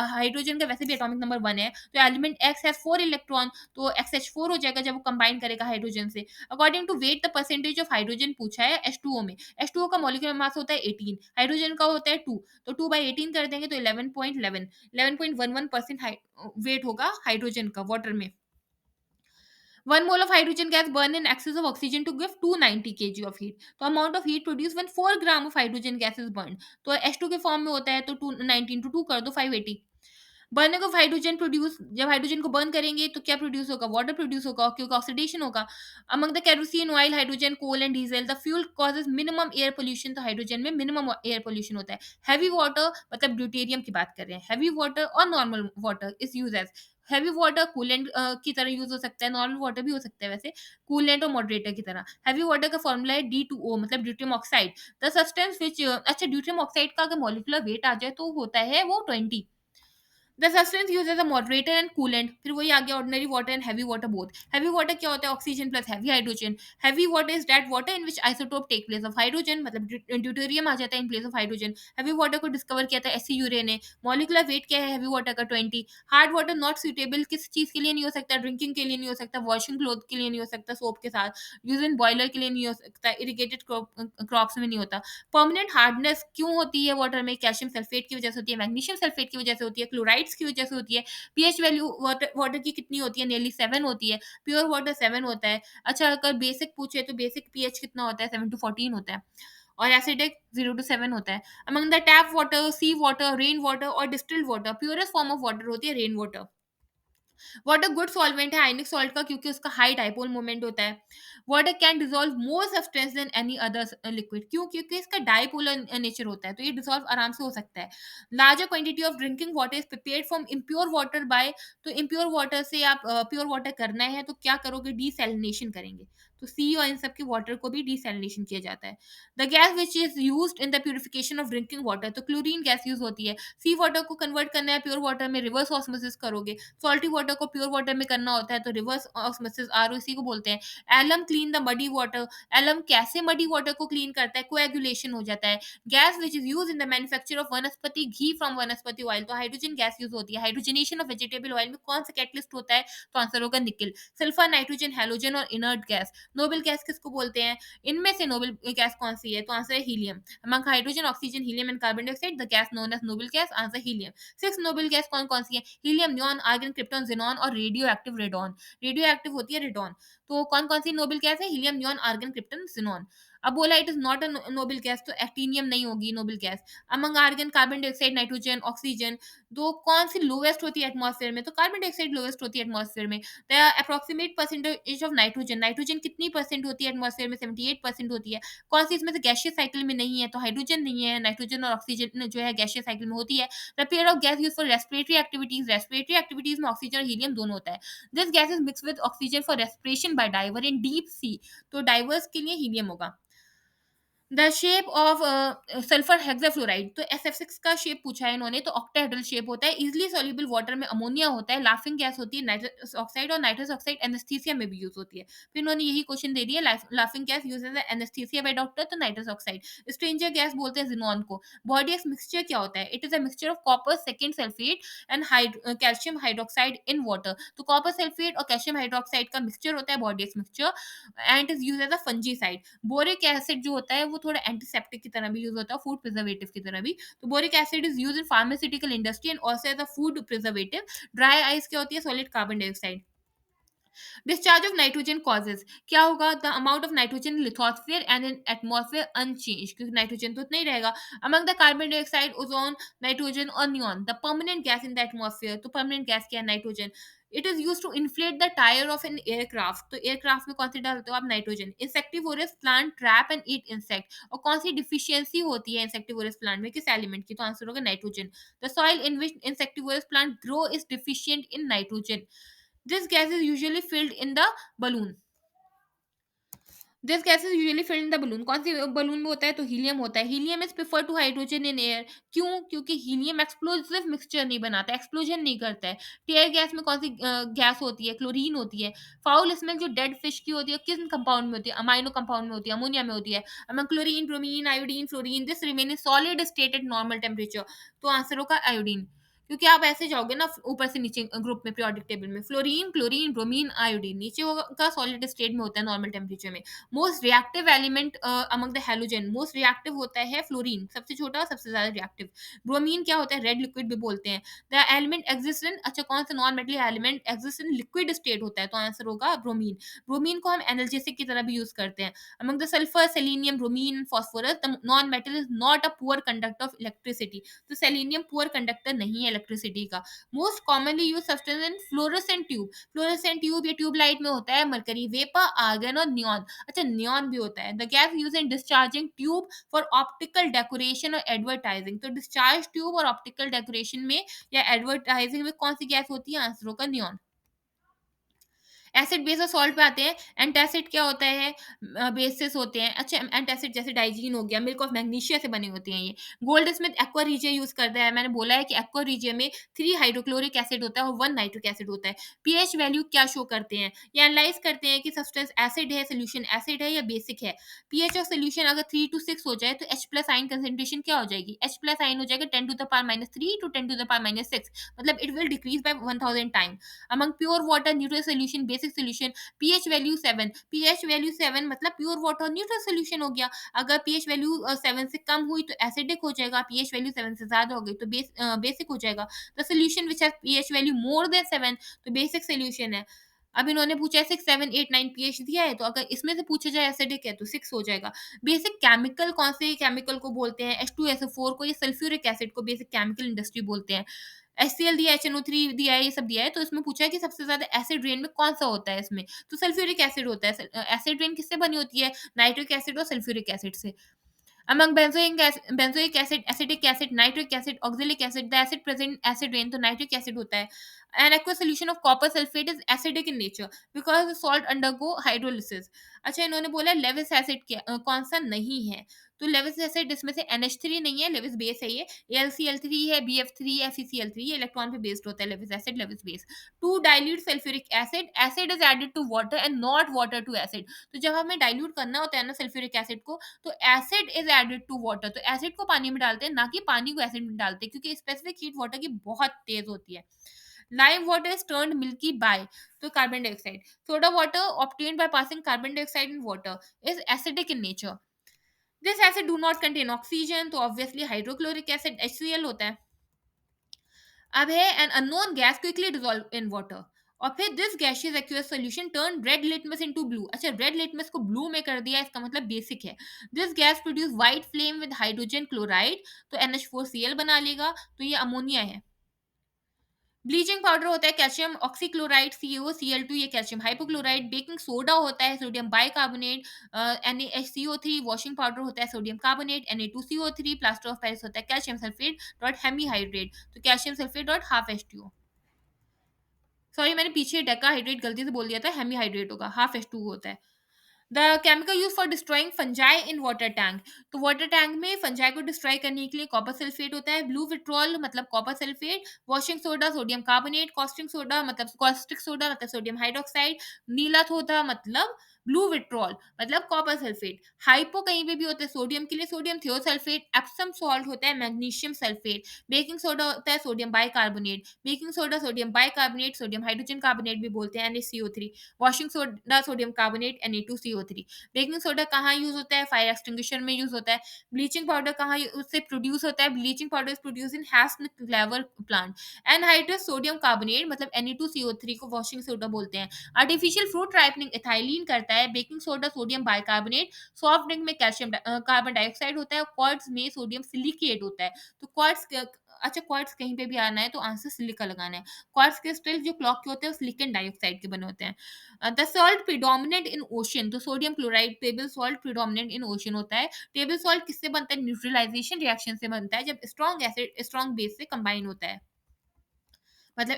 हाइड्रोजन का वैसे भी एटॉमिक नंबर 1 है, तो एलिमेंट एक्स हैज 4 इलेक्ट्रॉन, तो XH4 हो जाएगा जब वो कंबाइन करेगा हाइड्रोजन से। According to weight the percentage of hydrogen पूछा है H2O में। H2O का मॉलिक्यूलर मास होता है 18, हाइड्रोजन का होता है 2, तो 2 बाई 18 कर देंगे तो 11.11, 11.11% वेट होगा हाइड्रोजन का वाटर में। 1 mole of hydrogen gas burn in excess of oxygen to give 290 kg of heat. तो amount of heat produced when 4 gram of hydrogen gas is burned, तो H2 के फॉर्म में होता है, तो 219 to 2 कर दो 580। बर्निंग ऑफ हाइड्रोजन प्रोड्यूस, जब हाइड्रोजन को बर्न करेंगे तो क्या प्रोड्यूस होगा? वाटर प्रोड्यूस होगा, क्योंकि ऑक्सीडेशन होगा। Among the kerosene, oil, hydrogen, coal and diesel, the fuel causes minimum air pollution, तो हाइड्रोजन में मिनिमम एयर पोल्यूशन होता है। हैवी वाटर मतलब ड्यूटेरियम की बात कर रहे हैं। हैवी वाटर और normal water is use as, heavy water coolant की तरह यूज हो सकता है, नॉर्मल वाटर भी हो सकता है वैसे, कूलेंट और मॉडरेटर की तरह। हैवी वाटर का फॉर्मूला है D2O, मतलब deuterium oxide. The substance which, अच्छा ड्यूटेरियम ऑक्साइड का अगर मॉलिक्यूलर वेट आ जाए तो होता है वो 20। The substance used as a moderator and coolant, फिर वही आ गया ordinary water and heavy water both. Heavy water क्या होता है? Oxygen plus heavy hydrogen. Heavy water is that water in which isotope take place of hydrogen, मतलब deuterium आ जाता है in place of hydrogen. Heavy water को discover किया था एससी यूरे ने। मॉलिक्यूलर वेट क्या है हैवी वाटर का? 20। हार्ड वाटर नॉट सुटेबल, किस चीज के लिए नहीं हो सकता? ड्रिंकिंग के लिए नहीं हो सकता, वॉशिंग क्लोथ के लिए नहीं हो सकता सोप के साथ, यूज इन बॉयलर के लिए नहीं हो सकता, इरिगेटेड क्रॉप्स में नहीं होता। परमानेंट हार्डनेस क्यों होती है वाटर में? कैल्शियम सल्फेट की वजह से होती है, मैग्नीशियम सल्फेट की वजह से होती है, क्लोराइड्स की वजह से होती है। पीएच वैल्यू वाटर वाटर की कितनी होती है? नियरली 7 होती है। प्योर वाटर 7 होता है। अच्छा अगर बेसिक पूछे तो बेसिक पीएच कितना होता है? 7 टू 14 होता है। और एसिडिक 0 टू 7 होता है। Among the tap water, sea water, rain water और distilled water, purest form of water होती है rain water. Water good solvent है आयनिक सॉल्ट का, क्योंकि उसका हाई डाइपोल मोमेंट होता है। Water can dissolve more substance than any other liquid, क्यों? क्योंकि इसका डाइपोलर नेचर होता है, तो ये डिसॉल्व आराम से हो सकता है। Larger quantity of drinking water is prepared from impure water bye, तो इम्प्योर वाटर से आप प्योर वाटर करना है तो क्या करोगे? डीसैलिनेशन करेंगे, तो सी और इन सब के वाटर को भी डीसैलिनेशन किया जाता है। The gas which is used in the purification of drinking water, तो क्लोरीन गैस यूज होती है। सी वाटर को कन्वर्ट करना है प्योर वाटर में, रिवर्स ऑस्मोसिस करोगे। सॉल्टी वाटर को प्योर वाटर में करना होता है, तो रिवर्स ऑस्मोसिस आरओसी को बोलते हैं। Alum clean the muddy water, alum कैसे मडी वाटर को क्लीन करता है? कोएगुलेशन हो जाता है। Gas which is use in the manufacture of vanaspati ghee from vanaspati oil, तो हाइड्रोजन गैस यूज होती है। हाइड्रोजनेशन ऑफ वेजिटेबल ऑयल में कौन सा कैटलिस्ट होता है? तो आंसर होगा निकल। सल्फर, नाइट्रोजन, हैलोजन और इनर्ट गैस, नोबेल गैस किसको बोलते हैं? इनमें से नोबेल गैस कौन सी है? तो आंसर है helium. Among hydrogen, oxygen, helium and carbon dioxide, the gas known as noble gas, answer helium. 6 noble gas कौन कौन सी है? Helium, neon, argon, krypton, xenon और radioactive radon. Radioactive होती है रेडॉन। तो कौन कौन सी नोबेल गैस है? Helium, neon, argon, krypton, xenon. अब बोला it is not a noble gas, तो एक्टिनियम नहीं होगी noble gas. Among argon, carbon dioxide, nitrogen, oxygen, तो कौन-सी लोएस्ट होती है एटमॉस्फेयर में? तो कार्बन डाइऑक्साइड लोएस्ट होती है एटमॉस्फेयर में। The approximate percentage of nitrogen, nitrogen कितनी परसेंट होती है एटमॉस्फेयर में? 78% होती है। कौन-सी इसमें से गैसीय साइकिल में नहीं है? तो हाइड्रोजन नहीं है, नाइट्रोजन और ऑक्सीजन जो है गैसीय साइकिल में होती है। The pair of gas used for respiratory activities में ऑक्सीजन और हीलियम दोनों होता है। This gas is mixed with oxygen for respiration by diver in deep sea, तो डाइवर्स के लिए हीलियम होगा। The shape of sulphur hexafluoride, तो SF6 का शेप पूछा है इन्होंने, तो ऑक्टाहेड्रल शेप होता है। इजीली सॉल्युबल वाटर में अमोनिया होता है, लाफिंग गैस होती है नाइट्रस ऑक्साइड, और नाइट्रस ऑक्साइड एनेस्थीसिया में भी यूज होती है। फिर इन्होंने यही क्वेश्चन दे दिया, laughing gas use as anaesthesia by doctor, तो नाइट्रस ऑक्साइड। स्ट्रेंजर गैस बोलते हैं जिनॉन को। बॉडी एक्स मिक्सचर क्या होता है? It is a mixture of copper second sulphate and calcium hydroxide in water, तो कॉपर सल्फेट और कैल्शियम हाइड्रोक्साइड का मिक्सचर होता है Bordeaux mixture, and is use as a fungicide. Boric acid जो होता है वो थोड़ा एंटीसेप्टिक की तरह भी यूज होता है, फूड प्रिजर्वेटिव की तरह भी। तो boric acid is use in pharmaceutical industry and also as a food preservative. Dry ice क्या होती है? Solid carbon dioxide. Discharge of nitrogen causes क्या होगा? The amount of nitrogen in lithosphere and in atmosphere unchange, क्योंकि nitrogen तो उतना ही रहेगा। Among the carbon dioxide, ozone, nitrogen और neon, the permanent gas in the atmosphere, तो permanent gas क्या है? Nitrogen. It is use to inflate the tyre of an aircraft, तो एयरक्राफ्ट में कौन सी डालते हो आप? Nitrogen. Insectivorous plant trap and eat insect, और कौन सी डिफिशियंसी होती है इंसेक्टिवोरस प्लांट में? किस एलिमेंट की? तो आंसर होगा nitrogen. The soil in which insectivorous plant grow is deficient in nitrogen. This gas is usually filled in the balloon. This gas is usually filled in the balloon, कौन सी balloon में होता है? तो helium होता है। Helium is prefer to hydrogen in air, क्यों? क्योंकि helium explosive mixture नहीं बनाता, एक्सप्लोजन नहीं करता है। टीयर गैस में कौन सी गैस होती है? क्लोरीन होती है। फाउल स्मेल जो डेड फिश की होती है किस कंपाउंड में होती है? अमाइनो कंपाउंड में होती है, अमोनिया में होती है। Among chlorine, bromine, iodine, fluorine, this remain in solid state eight normal temperature, तो आंसर होगा आयोडीन। क्योंकि आप ऐसे जाओगे ना ऊपर से नीचे ग्रुप में पीरियोडिक टेबल में, फ्लोरीन, क्लोरीन, ब्रोमीन, आयोडीन, नीचे होगा सॉलिड स्टेट में होता है नॉर्मल टेम्परेचर में। Most reactive element among the halogen, most reactive होता है फ्लोरीन, सबसे छोटा और सबसे ज्यादा रिएक्टिव। ब्रोमीन क्या होता है? रेड लिक्विड भी बोलते हैं। द एलिमेंट एग्जिस्ट इन, अच्छा कौन सा non metal element exist in liquid state होता है? तो आंसर होगा ब्रोमीन। ब्रोमीन को हम एनर्जेसिक की तरह भी यूज करते हैं। Among the sulphur, selenium, bromine, phosphorus, the non metal is not a poor conductor of electricity, तो सेलेनियम पुअर कंडक्टर नहीं है इलेक्ट्रिसिटी का। Most commonly use substance in fluorescent tube, fluorescent tube या ट्यूबलाइट में होता है मरकरी वेपर, आर्गन और neon. अच्छा नियॉन भी होता है। The gas use in discharging tube for optical decoration और एडवर्टाइजिंग, तो डिस्चार्ज ट्यूब और ऑप्टिकल डेकोरेशन में या एडवर्टाइजिंग में कौन सी गैस होती है? आंसर होगा नियॉन। एसिड बेस और सॉल्ट पे आते हैं। एंटासिड क्या होता है? बेसिस होते हैं। अच्छा एंटासिड जैसे डाइजीन हो गया, मिल्क ऑफ मैग्नीशिया से बनी होती हैं ये। Gold Smith aqua regia use करता है। मैंने बोला है कि एक्वा रिजिया में 3 हाइड्रोक्लोरिक एसिड होता है और 1 नाइट्रिक एसिड होता है। पीएच वैल्यू क्या शो करते हैं? ये एनालाइज करते हैं कि सब्सटेंस एसिड है, सोल्यूशन एसिड है या बेसिक है। पीएच ऑफ सोल्यूशन अगर 3 to 6 हो जाए तो H प्लस आयन कंसंट्रेशन क्या हो जाएगी? H प्लस आयन हो जाएगा 10 to the power -3 to 10 to the power -6, मतलब it will decrease by 1000 time. Among pure water, neutral solution, basic solution, pH value 7, pH value 7 मतलब प्योर वाटर न्यूट्रल सोल्यूशन हो गया। अगर पीएच वैल्यू 7 से कम हुई तो एसिडिक हो जाएगा, पीएच वैल्यू 7 से ज्यादा हो गई तो बेसिक हो जाएगा। The solution which has pH value more than 7 तो बेसिक सोल्यूशन है। अब इन्होंने पूछा है 6, 7, 8, 9 पीएच दिया है, तो अगर इसमें से पूछा जाए एसिडिक है तो 6 हो जाएगा। बेसिक केमिकल कौन से केमिकल को बोलते हैं? H2SO4 को या सल्फ्यूरिक एसिड को बेसिक केमिकल इंडस्ट्री बोलते हैं। HCl दिया है, HNO3 दिया है, ये सब दिया है, तो इसमें पूछा है कि सबसे ज़्यादा एसिड रेन में कौन-सा होता है इसमें? तो सल्फ्यूरिक एसिड होता है। एसिड रेन किससे बनी होती है? नाइट्रिक एसिड और सल्फ्यूरिक एसिड से। Among benzoic acid, acetic acid, nitric acid, oxalic acid, the acid present acid rain, तो nitric acid होता है। An aqueous solution of copper sulfate is acidic in nature because the salt undergo hydrolysis। अच्छा इन्होंने बोला Lewis acid कौन सा नहीं है? तो लेविस एसिड इसमें से NH3 नहीं है, लेविस बेस है ये। AlCl3 है, BF3 है, FeCl3, ये इलेक्ट्रॉन पे बेस्ड होता है Lewis acid, Lewis base. To dilute sulphuric acid, acid is added to water and not water to acid. तो जब हमें डाइल्यूट करना होता है ना सल्फ्यूरिक एसिड को, तो acid is added to water, तो एसिड को पानी में डालते हैं, ना कि पानी को एसिड में डालते हैं, क्योंकि स्पेसिफिक हीट वाटर की बहुत तेज होती है। Lime water is turned milky by, तो carbon dioxide. Soda water obtained by passing carbon dioxide in water is acidic in nature. This acid do not contain oxygen, तो ऑब्वियसली हाइड्रोक्लोरिक एसिड HCl होता है। अब है an unknown gas quickly dissolve in water, और फिर this gaseous aqueous solution turn red litmus into blue. अच्छा red litmus को blue में कर दिया, इसका मतलब बेसिक है। This gas produce white flame with hydrogen chloride, तो NH4Cl बना लेगा, तो ये अमोनिया है। ब्लीचिंग पाउडर होता है कैल्शियम ऑक्सीक्लोराइड CaO, Cl2, ये कैल्शियम हाइपोक्लोराइड। बेकिंग सोडा होता है sodium bicarbonate. NaHCO3 washing powder होता है sodium carbonate. Na2CO3 plaster of Paris होता है कैल्शियम सल्फेट डॉट हेमीहाइड्रेट, तो calcium sulphate dot half H2O। Sorry, मैंने पीछे डेकाहाइड्रेट गलती से बोल दिया था, हेमीहाइड्रेट होगा, हाफ H2O होता है। The chemical use for destroying fungi in water tank, तो वाटर टैंक में फंजाई को डिस्ट्रॉय करने के लिए कॉपर सल्फेट होता है। ब्लू विट्रॉल मतलब copper sulphate. Washing soda sodium carbonate. Costing soda मतलब कॉस्टिक सोडा मतलब सोडियम हाइड्रोक्साइड। नीला सोडा मतलब ब्लू विट्रॉल मतलब कॉपर सल्फेट। हाइपो कहीं पे भी होता है सोडियम के लिए सोडियम थियोसल्फेट। एप्सम सॉल्ट होता है मैग्नीशियम सल्फेट। बेकिंग सोडा होता है sodium bicarbonate. Baking soda sodium bicarbonate, sodium hydrogen carbonate भी बोलते हैं, NaCO3। Washing soda sodium carbonate, Na2CO3। Baking soda कहाँ यूज होता है? फायर एक्सटिंग्विशर में यूज होता है। ब्लीचिंग पाउडर कहाँ उससे प्रोड्यूस होता है? Bleaching powder is produce in Hasen plant. Anhydrous sodium carbonate मतलब Na2CO3 को वॉशिंग सोडा बोलते हैं। आर्टिफिशियल फ्रूट राइपनिंग एथाइलिन करता है। Baking soda sodium bicarbonate. Soft drink में कैल्शियम कार्बन डाइऑक्साइड होता है। क्वार्ट्ज में सोडियम सिलिकेट होता है। तो क्वार्ट्ज, अच्छा क्वार्ट्ज कहीं पे भी आना है तो आंसर सिलिका लगाना है। क्वार्ट्ज क्रिस्टल जो क्लॉक के होते हैं वो सिलिकॉन डाइऑक्साइड के बने होते हैं। The salt predominant in ocean, तो sodium chloride table salt predominant in ocean होता है। टेबल सॉल्ट किससे बनता है? न्यूट्रलाइजेशन रिएक्शन से बनता है, जब स्ट्रॉन्ग एसिड स्ट्रॉन्ग बेस से कंबाइन होता है। मतलब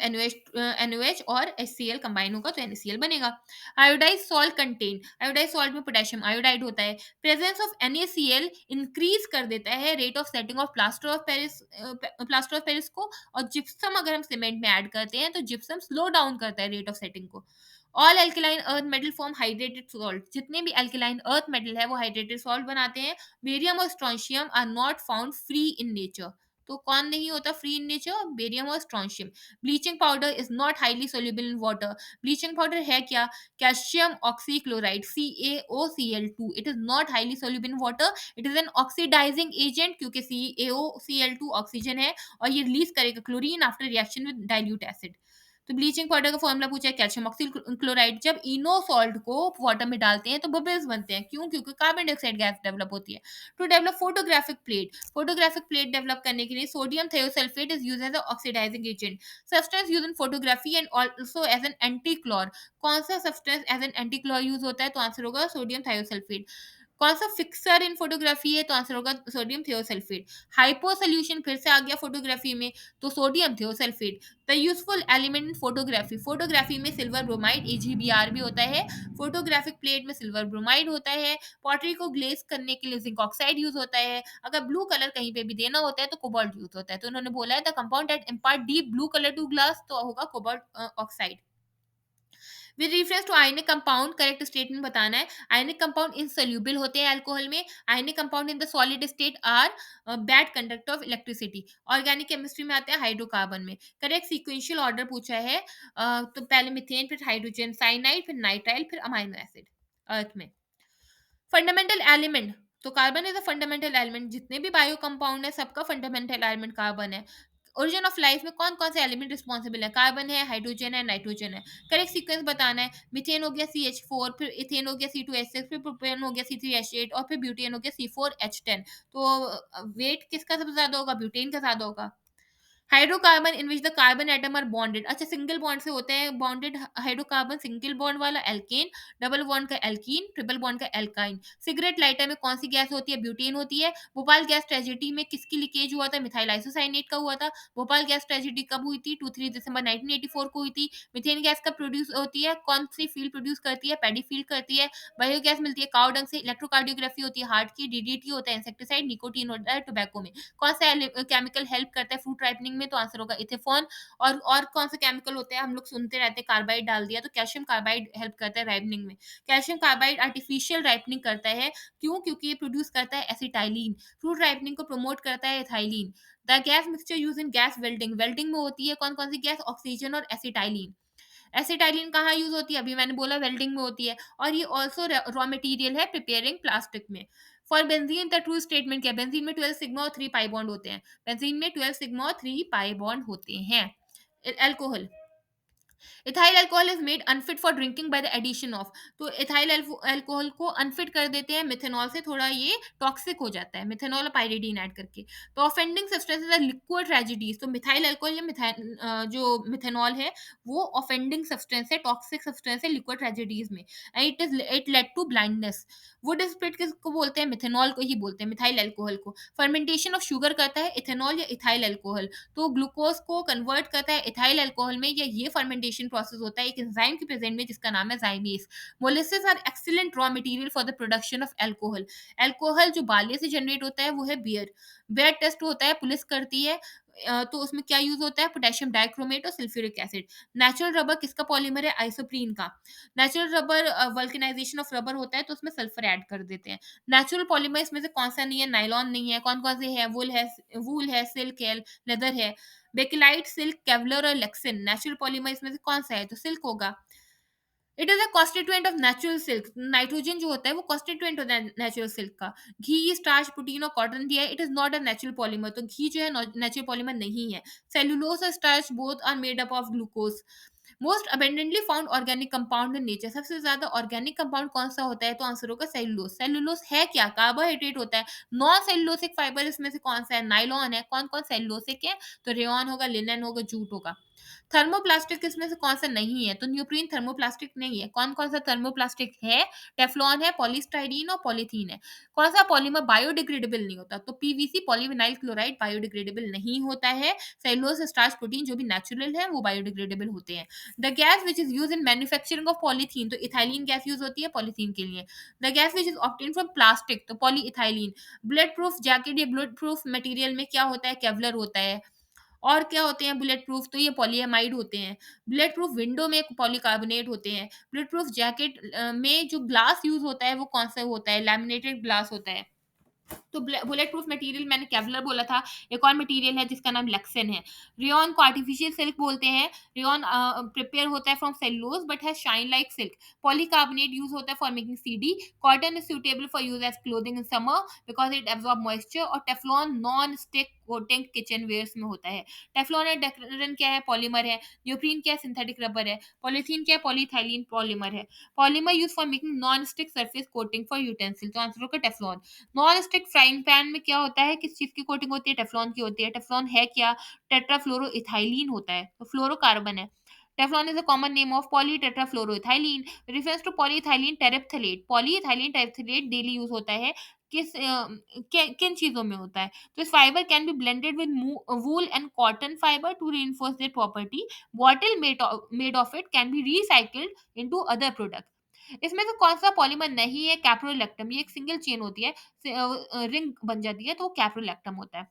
NaOH और HCl कंबाइन होगा तो NaCl बनेगा। Iodise salt contain, iodise salt में पोटेशियम आयोडाइड होता है। प्रेजेंस ऑफ NaCl इंक्रीज कर देता है rate of setting of plaster of Paris को। और जिप्सम अगर हम सीमेंट में ऐड करते हैं तो जिप्सम स्लो डाउन करता है रेट ऑफ सेटिंग को। All alkaline earth metal form hydrated salt, जितने भी एल्कलाइन अर्थ मेटल है वो हाइड्रेटेड सॉल्ट बनाते हैं। बेरियम और strontium are not found free in nature, तो कौन नहीं होता फ्री इन नेचर? बेरियम और strontium. Bleaching powder is not highly soluble in water, bleaching powder है क्या? Calcium oxychloride CaOCl2, it is not highly soluble in water, it is an oxidizing agent, क्योंकि CaOCl2 oxygen है और ये release करेगा chlorine after reaction with dilute acid. तो bleaching powder का formula पूछा है कैल्शियम ऑक्सीक्लोराइड। जब इनो सॉल्ट को वाटर में डालते हैं तो बबल्स बनते हैं, क्यों? क्योंकि कार्बन डाइऑक्साइड गैस डेवलप होती है। To develop photographic plate, photographic plate develop करने के लिए sodium thiosulphate is used as a oxidising agent, substance used in photography and also as an antichlor. कौन सा substance as an antichlor use होता है? तो answer होगा sodium thiosulphate. कौन सा फिक्सर इन फोटोग्राफी है? तो आंसर होगा सोडियम थियोसल्फेट। हाइपो सोल्यूशन फिर से आ गया फोटोग्राफी में, तो sodium thiosulphate. The useful element in photography, photography में सिल्वर ब्रोमाइड AgBr भी होता है। फोटोग्राफिक प्लेट में सिल्वर ब्रोमाइड होता है। पॉटरी को ग्लेज करने के लिए जिंक ऑक्साइड यूज होता है। अगर ब्लू कलर कहीं पे भी देना होता है तो कोबाल्ट यूज होता है। तो उन्होंने बोला है the compound that impart deep blue colour to glass, तो होगा cobalt oxide. With reference to ionic compound correct statement बताना है। आयनिक कंपाउंड इनसोल्यूबल होते हैं अल्कोहल में। Ionic compound in the solid state are bad conductor of electricity. Organic chemistry में आते हैं हाइड्रोकार्बन में। करेक्ट सीक्वेंशियल ऑर्डर पूछा है। तो पहले मिथेन, फिर हाइड्रोजन साइनाइड, फिर नाइट्राइल, फिर अमाइनो एसिड अर्थ में। फंडामेंटल एलिमेंट, तो carbon is a fundamental element, जितने भी बायो कंपाउंड है सबका फंडामेंटल एलिमेंट कार्बन है। ओरिजिन ऑफ लाइफ में कौन कौन से एलिमेंट रिस्पॉन्सिबल है? कार्बन है, हाइड्रोजन है, नाइट्रोजन है। करेक्ट सीक्वेंस बताना है। मिथेन हो गया CH4, फिर इथेन हो गया C2H6, फिर प्रोपेन हो गया C3H8 और फिर ब्यूटेन हो गया C4H10। तो वेट किसका सबसे ज्यादा होगा? ब्यूटेन का ज्यादा होगा। Hydrocarbon in which the carbon atom are bonded, अच्छा सिंगल बॉन्ड से होते हैं बॉन्डेड हाइड्रोकार्बन, सिंगल बॉन्ड वाला एल्केन, डबल बॉन्ड का एल्कीन, ट्रिपल बॉन्ड का एल्काइन। सिगरेट लाइटर में कौन सी गैस होती है? ब्यूटेन होती है। भोपाल गैस ट्रेजेडी में किसकी लीकेज हुआ था? मिथाइल आइसोसाइनेट का हुआ था। भोपाल गैस ट्रेजेडी कब हुई थी? 2-3 दिसंबर 1984 को हुई थी। मिथेन गैस कब प्रोड्यूस होती है? कौन सी फील्ड प्रोड्यूस करती है? पैडी फील्ड करती है। बायोगैस मिलती है काउ डंग से। इलेक्ट्रोकार्डियोग्राफी होती है हार्ट की। DDT होता है इंसेक्टिसाइड। निकोटीन होता है टोबैको में। कौन सा केमिकल हेल्प करता है फ्रूट राइपनिंग में? तो आंसर होगा इथेफॉन। और कौन से केमिकल होते हैं? हम लोग सुनते रहते हैं कार्बाइड डाल दिया, तो कैल्शियम कार्बाइड हेल्प करता है राइपनिंग में। कैल्शियम कार्बाइड आर्टिफिशियल राइपनिंग करता है, क्यों? क्योंकि ये प्रोड्यूस करता है एसिटाइलिन। फ्रूट राइपनिंग को प्रमोट करता है ethylene. The gas mixture use in gas welding, welding में होती है कौन कौन सी गैस? ऑक्सीजन और एसिटाइलिन। एसिटाइलिन कहाँ यूज होती है? अभी मैंने बोला वेल्डिंग में होती है। और ये ऑल्सो रॉ मटेरियल है प्रिपेयरिंग प्लास्टिक में। For benzene the true statement क्या है? बेंजीन में 12 सिग्मा और 3 पाई बॉन्ड होते हैं। बेंजीन में 12 सिग्मा और 3 पाई बॉन्ड होते हैं। Alcohol, ethyl alcohol is made unfit for drinking by the addition of, तो इथाइल अल्कोहल को अनफिट कर देते हैं मिथेनॉल से, थोड़ा ये टॉक्सिक हो जाता है मिथेनॉल और पाइरिडीन ऐड करके। तो offending substances are liquid tragedies, तो मिथाइल अल्कोहल या जो मिथेनॉल है वो ऑफेंडिंग सब्सटेंस है, टॉक्सिक सब्सटेंस है लिक्विड ट्रेजेडीज में, and it led to blindness. Wood spirit किसको बोलते हैं, मिथेनॉल को ही बोलते हैं, मिथाइल अल्कोहल को। फर्मेंटेशन ऑफ शुगर करता है इथेनॉल या इथाइल अल्कोहल, तो ग्लूकोज को कन्वर्ट करता है इथाइल अल्कोहल में, या ये फर्मेंटेशन प्रोसेस होता है एक एंजाइम के प्रेजेंट में जिसका नाम है zymase. Molasses are excellent raw material for the production of alcohol. Alcohol जो बाले से जनरेट होता है वो है बियर। बियर टेस्ट होता है, पुलिस करती है, तो उसमें क्या यूज होता है, पोटेशियम डाइक्रोमेट और सल्फ्यूरिक एसिड। नेचुरल रबर किसका पॉलीमर है, आइसोप्रीन का। Natural rubber vulcanization of rubber होता है तो उसमें सल्फर ऐड कर देते हैं। नेचुरल पॉलीमर इसमें से कौन सा नहीं है, नाइलॉन नहीं है, कौन कौन से है, वूल है, सिल्क है, लेदर है। बेकेलाइट, सिल्क, केवलर और लेक्सिन। नेचुरल पॉलीमर इसमें से कौन सा है, तो सिल्क होगा। It is a constituent of natural silk, nitrogen जो होता है वो कॉन्स्टिट्यूएंट होता है नेचुरल सिल्क का। घी, स्टार्च, प्रोटीन और कॉटन दिया है, it is not a natural polymer, तो घी जो है नेचुरल पॉलीमर नहीं है। सेलुलोज और starch both are made up of glucose. Most abundantly found organic compound in nature, सबसे ज्यादा ऑर्गेनिक कंपाउंड कौन सा होता है, तो आंसर होगा सेलुलोज। सेलुलोज है क्या, कार्बोहाइड्रेट होता है। नॉन सेलुलोसिक फाइबर इसमें से कौन सा है, नाइलॉन है। कौन कौन सेलुलोसिक है, तो रेयन होगा, लिनन होगा, जूट होगा। थर्मोप्लास्टिक इसमें से कौन सा नहीं है, तो न्यूप्रीन थर्मोप्लास्टिक नहीं है। कौन कौन सा थर्मोप्लास्टिक है, टेफ्लॉन है, पॉलीस्टाइरीन और पॉलीथीन है। कौन सा पॉलीमर बायोडिग्रेडेबल नहीं होता, तो पीवीसी पॉलीविनाइल क्लोराइड बायोडिग्रेडेबल नहीं होता है। सेलुलोज, स्टार्च, प्रोटीन जो भी नेचुरल है वो बायोडिग्रेडेबल होते हैं। The gas which is use in manufacturing of polythene, तो इथाइलिन गैस यूज होती है पॉलीथीन के लिए। The gas which is obtain from plastic, तो polyethylene. Bullet proof jacket या बुलेट प्रूफ मटेरियल में क्या होता है, केवलर होता है। और क्या होते हैं बुलेट प्रूफ, तो ये पॉलीएमाइड होते हैं। बुलेट प्रूफ विंडो में पॉलीकार्बोनेट होते हैं। बुलेट प्रूफ जैकेट में जो ग्लास यूज होता है वो कौन सा होता है, लैमिनेटेड ग्लास होता है। तो बुलेट प्रूफ मटेरियल मैंने केवलर बोला था। एक और मटेरियल है जिसका नाम लेक्सन है। रेयन को आर्टिफिशियल सिल्क बोलते हैं। रेयन प्रिपेयर होता है from cellulose but has shine like silk. Polycarbonate use होता है for making CD. Cotton is suitable for use as clothing in summer because it absorb moisture. और Teflon non stick coating kitchen wares में होता है। Teflon और डेक्रेन क्या है, polymer है। न्यूप्रीन क्या है, सिंथेटिक रबर है। पॉलीथीन क्या है, पॉलीथाइलिन पॉलीमर है। Polymer use for making non stick surface coating for utensil, तो आंसर होगा Teflon. Non stick frying pan में क्या होता है, किस चीज की कोटिंग होती है, टेफ्लॉन की होती है। टेफ्लॉन है क्या, टेट्राफ्लोरोइथाइलिन होता है, तो फ्लोरोकार्बन है। Teflon is a common name of polytetrafluoroethylene, reference to polyethylene terephthalate. Polyethylene terephthalate daily use होता है किस किन चीजों में होता है, तो इस fibre can be blended with wool and cotton fibre to reinforce their property. Bottle made of it can be recycled into other product. इसमें से कौन सा पॉलीमर नहीं है, कैप्रोलैक्टम, ये एक सिंगल चेन होती है, रिंग बन जाती है तो वो कैप्रोलैक्टम होता है,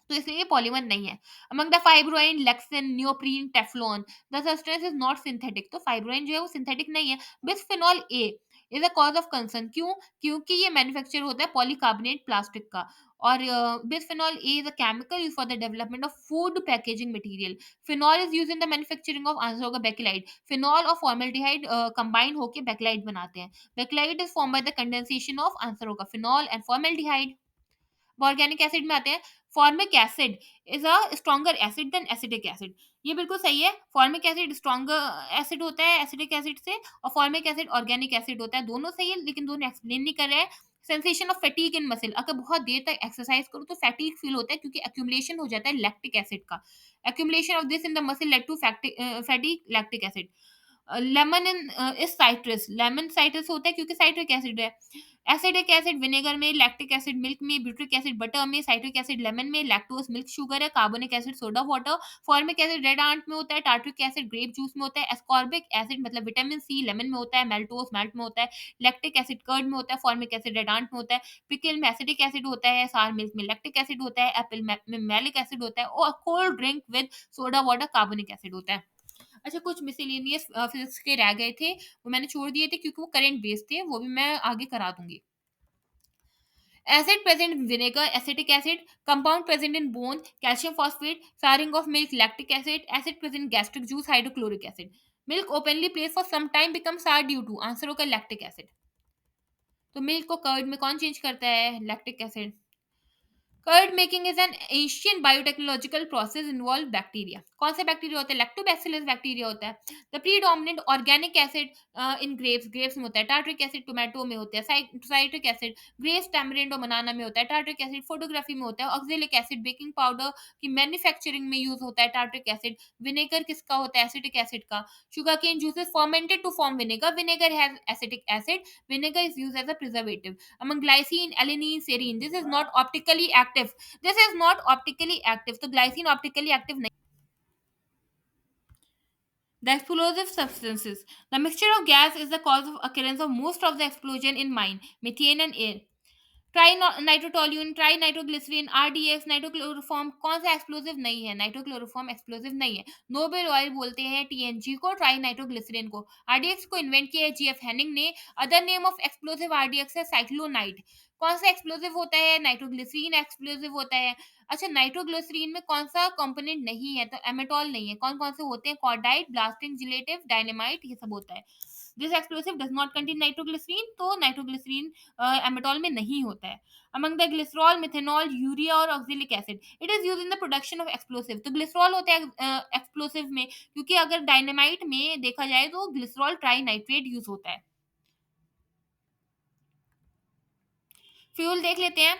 तो इसलिए ये पॉलीमर नहीं है। Among the fibroin, lexin, neoprene, Teflon, the substance is not synthetic, तो फाइब्रोइन जो है वो सिंथेटिक नहीं है। Bisphenol A is a cause of concern, क्यों, क्योंकि ये मैन्युफैक्चर होता है पॉलीकार्बोनेट प्लास्टिक का। और bisphenol A is a chemical use for the development of food packaging material. Phenol is use in the manufacturing of, answer होगा bakelite. Phenol और formaldehyde combine होकर बेकिलाइट बनाते हैं। Bakelite is form by the condensation of, answer होगा phenol and formaldehyde. Organic acid में आते हैं। Formic acid is a stronger acid than acetic acid, ये बिल्कुल सही है। फॉर्मिक एसिड स्ट्रॉन्गर एसिड होता है एसिटिक एसिड से, और फॉर्मिक एसिड ऑर्गेनिक एसिड होता है, दोनों सही है लेकिन दोनों एक्सप्लेन नहीं कर रहे हैं। Sensation of fatigue in muscle, अगर बहुत देर तक एक्सरसाइज करो तो फैटीग फील होता है क्योंकि एक्यूमुलेशन हो जाता है लैक्टिक एसिड का। Accumulation of this in the muscle led to fatigue lactic acid. Lemon in is citrus, lemon citrus होता है क्योंकि साइट्रिक एसिड है। एसिडिक एसिड विनेगर में, लैक्टिक एसिड मिल्क में, ब्यूट्रिक एसिड बटर में, साइट्रिक एसिड लेमन में, lactose milk sugar है, carbonic acid soda water. Formic acid red ant में होता है, टार्ट्रिक एसिड ग्रेप जूस में होता है, एस्कॉर्बिक एसिड मतलब विटामिन सी लेमन में होता है, मेल्टोज मेल्ट में होता है, लैक्टिक एसिड कर्ड में होता है, फॉर्मिक एसिड रेड आंट में होता है, पिकल में एसिडिक एसिड होता है, सार मिल्क में लैक्टिक एसिड होता है, एप्पल में मैलिक एसिड होता है, और cold drink with soda water carbonic acid होता है। अच्छा, कुछ मिसलेनियस फिजिक्स के रह गए थे, वो मैंने छोड़ दिए थे क्योंकि वो करंट बेस्ड थे, वो भी मैं आगे करा दूंगी। Acid present in vinegar, acetic acid, compound present in bone, calcium phosphate, souring of milk, lactic acid present in gastric juice, hydrochloric acid. Milk openly placed for some time becomes sour due to, answer होगा lactic acid. तो milk को curd में कौन change करता है, lactic acid. Curd making is an Asian biotechnological process involve bacteria. कौन से bacteria होते हैं? लैक्टोबैसिलस बैक्टीरिया होता है। The predominant organic acid in grapes, grapes में होता है। टार्ट्रिक एसिड टोमेटो में होता है। साइट्रिक एसिड ग्रेप्स, टैमरिंड और बनाना में होता है। टार्ट्रिक एसिड फोटोग्राफी में होता है। ऑक्जेलिक एसिड बेकिंग पाउडर की मैन्युफैक्चरिंग में यूज होता है। टार्ट्रिक एसिड विनेगर किसका होता है? एसिटिक एसिड का। Sugar cane juices fermented to form vinegar, vinegar has acetic acid, vinegar is used as a preservative. Among glycine, alanine, serine, this is not optically active. This is not optically active. So glycine optically active नहीं. The explosive substances. The mixture of gas is the cause of occurrence of most of the explosion in mine, methane and air. Trinitrotoluene, trinitroglycerine, RDX, nitrochloroform कौन सा explosive नहीं है? नाइट्रोक्लोरोफॉर्म explosive नहीं है। Nobel oil बोलते हैं TNG को, try nitroglycerine को। आरडीएक्स को इन्वेंट किया है जीएफ हेनिंग ने। Other name of explosive RDX है साइक्लोनाइट। कौन सा एक्सप्लोसिव होता है? नाइट्रोग्लिसरीन एक्सप्लोसिव होता है। अच्छा, नाइट्रोग्लिसरीन में कौन सा कंपोनेंट नहीं है? तो एमेटॉल नहीं है। कौन कौन से होते हैं? कॉर्डाइट, ब्लास्टिंग जिलेटिव, डायनेमाइट, ये सब होता है। This explosive does not contain nitroglycerine, तो नाइट्रोग्लिसरीन एमेटॉल में नहीं होता है। Among the glycerol, methanol, urea और oxalic acid, it is use in the production of explosive. तो ग्लिसरॉल होता है एक्सप्लोसिव में, क्योंकि अगर डायनेमाइट में देखा जाए तो ग्लिसरॉल ट्राई नाइट्रेट यूज होता है। फ्यूल देख लेते हैं।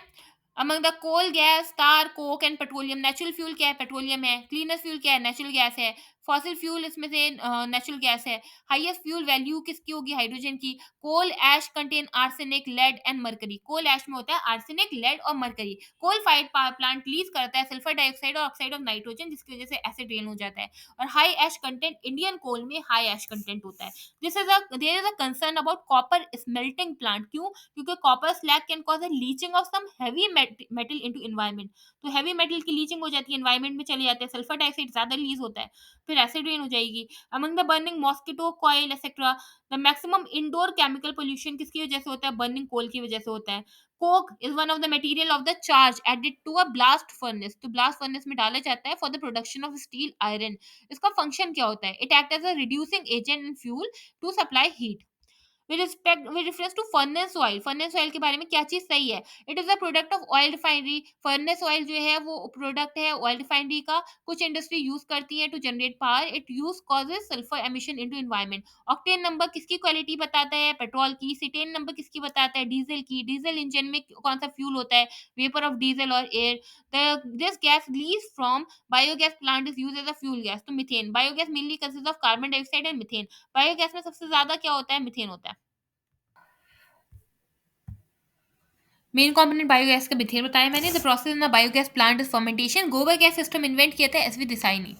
Among the coal, gas, tar, coke and petroleum. Natural fuel क्या है? पेट्रोलियम है। क्लीनेस्ट फ्यूल क्या है? नेचुरल गैस है। फॉसिल फ्यूल इसमें से नेचुरल गैस है। हाईएस्ट फ्यूल वैल्यू किसकी होगी? हाइड्रोजन की। Coal ash contain arsenic, lead and mercury. Coal ash में होता है आर्सेनिक, लेड और mercury. Coal fired power plant release करता है सल्फर डाइऑक्साइड और ऑक्साइड ऑफ नाइट्रोजन, जिसकी वजह से एसिड रेन हो जाता है। और high ash content, Indian coal में हाई ऐश कंटेंट होता है। This is a there is a concern about copper smelting plant. क्यों? क्योंकि copper slag can cause a leaching of some heavy metal into environment. तो heavy metal की leaching हो जाती है, एनवायरनमेंट में चले जाते हैं, सल्फर डाइऑक्साइड ज्यादा रिलीज होता है, फिर एसिड रेन हो जाएगी। Among the burning mosquito coil etcetera, the maximum indoor chemical pollution किसकी वजह से होता है? बर्निंग कोल की वजह से होता है। Coke is one of the material of the charge added to a blast furnace. तो ब्लास्ट फर्नेस में डाला जाता है for the production of steel iron. इसका फंक्शन क्या होता है? It act as a reducing agent in fuel to supply heat. With reference to furnace oil, furnace oil के बारे में क्या चीज सही है? It is a product of oil refinery. Furnace oil जो है वो प्रोडक्ट है ऑयल रिफाइनरी का। कुछ इंडस्ट्री यूज करती है to generate power. It use causes sulphur emission into environment. Octane number किसकी क्वालिटी बताता है? पेट्रोल की। सिटेन नंबर किसकी बताता है? डीजल की। डीजल इंजन में कौन सा फ्यूल होता है? वेपर ऑफ डीजल और air. This gas release from biogas plant is use as a fuel gas. तो methane, biogas mainly consist of carbon dioxide and methane. Biogas में सबसे ज्यादा क्या होता है? मिथेन होता है। मेन कंपोनेंट बायोगैस का मिथेन बताया मैंने। The process in the biogas plant is fermentation. गोबर गैस सिस्टम इन्वेंट किया था एसवी देसाई ने।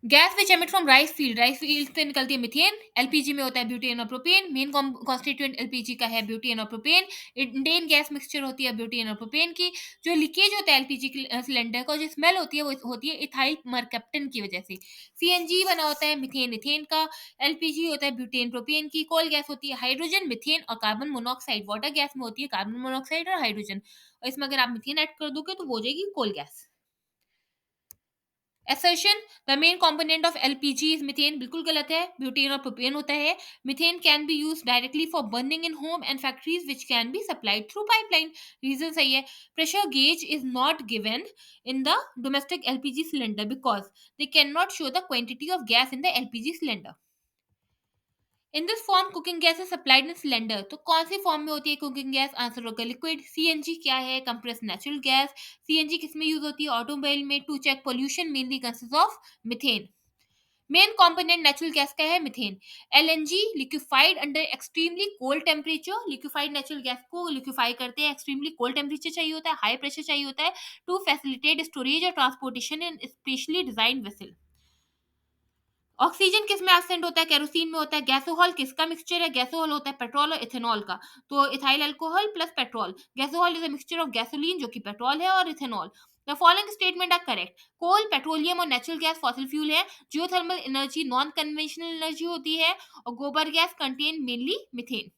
Gas which emit from rice field, rice field से निकलती है मिथेन। एलपीजी में होता है ब्यूटेन और प्रोपेन। मेन कॉन्स्टिट्यूएंट एलपीजी का है ब्यूटेन और प्रोपेन। इंडेन गैस मिक्सचर होती है ब्यूटेन और प्रोपेन की। जो लीकेज होता है एलपीजी सिलेंडर का, जो स्मेल होती है वो होती है इथाइल मरकप्टन की वजह से। सीएनजी बना होता है मिथेन इथेन का। एलपीजी होता है ब्यूटेन प्रोपेन की। कोल गैस होती है हाइड्रोजन, मिथेन और कार्बन मोनोऑक्साइड। वाटर गैस में होती है कार्बन मोनोऑक्साइड और हाइड्रोजन। और इसमें अगर आप मिथेन ऐड कर दोगे तो वो हो जाएगी coal gas. assertion the main component of LPG is methane, बिल्कुल गलत है। ब्यूटेन और प्रोपेन होता है। Methane can be use directly for burning in home and factories which can be supplied through pipeline. Reason सही है। Pressure gauge is not given in the domestic LPG cylinder because they can not show the quantity of gas in the LPG cylinder. In this form cooking gas is supplied in cylinder. तो कौन सी form में होती है cooking gas? Answer होगा liquid. CNG क्या है? Compressed natural gas. CNG किस में यूज होती है? ऑटोमोबाइल में to check pollution, mainly consist of methane. Main component natural gas का है methane. LNG liquefied under extremely cold temperature. Liquefied natural gas को लिक्विफाई करते हैं, एक्सट्रीमली कोल्ड टेम्परेचर चाहिए होता है, हाई प्रेशर चाहिए होता है टू फैसिलिटेट स्टोरेज और ट्रांसपोर्टेशन इन स्पेशली डिजाइन वेसल। ऑक्सीजन किस में एब्सेंट होता है? केरोसिन में होता है। गैसोहॉल किसका मिक्सचर है? गैसोहॉल होता है पेट्रोल और इथेनॉल का। तो ethyl alcohol plus petrol. Gasohol is a mixture of gasoline जो कि पेट्रोल है और ethanol. The following statement are correct. Coal, petroleum और नेचुरल गैस फॉसिल फ्यूल है। Geothermal energy non conventional energy होती है। और गोबर gas contain mainly methane.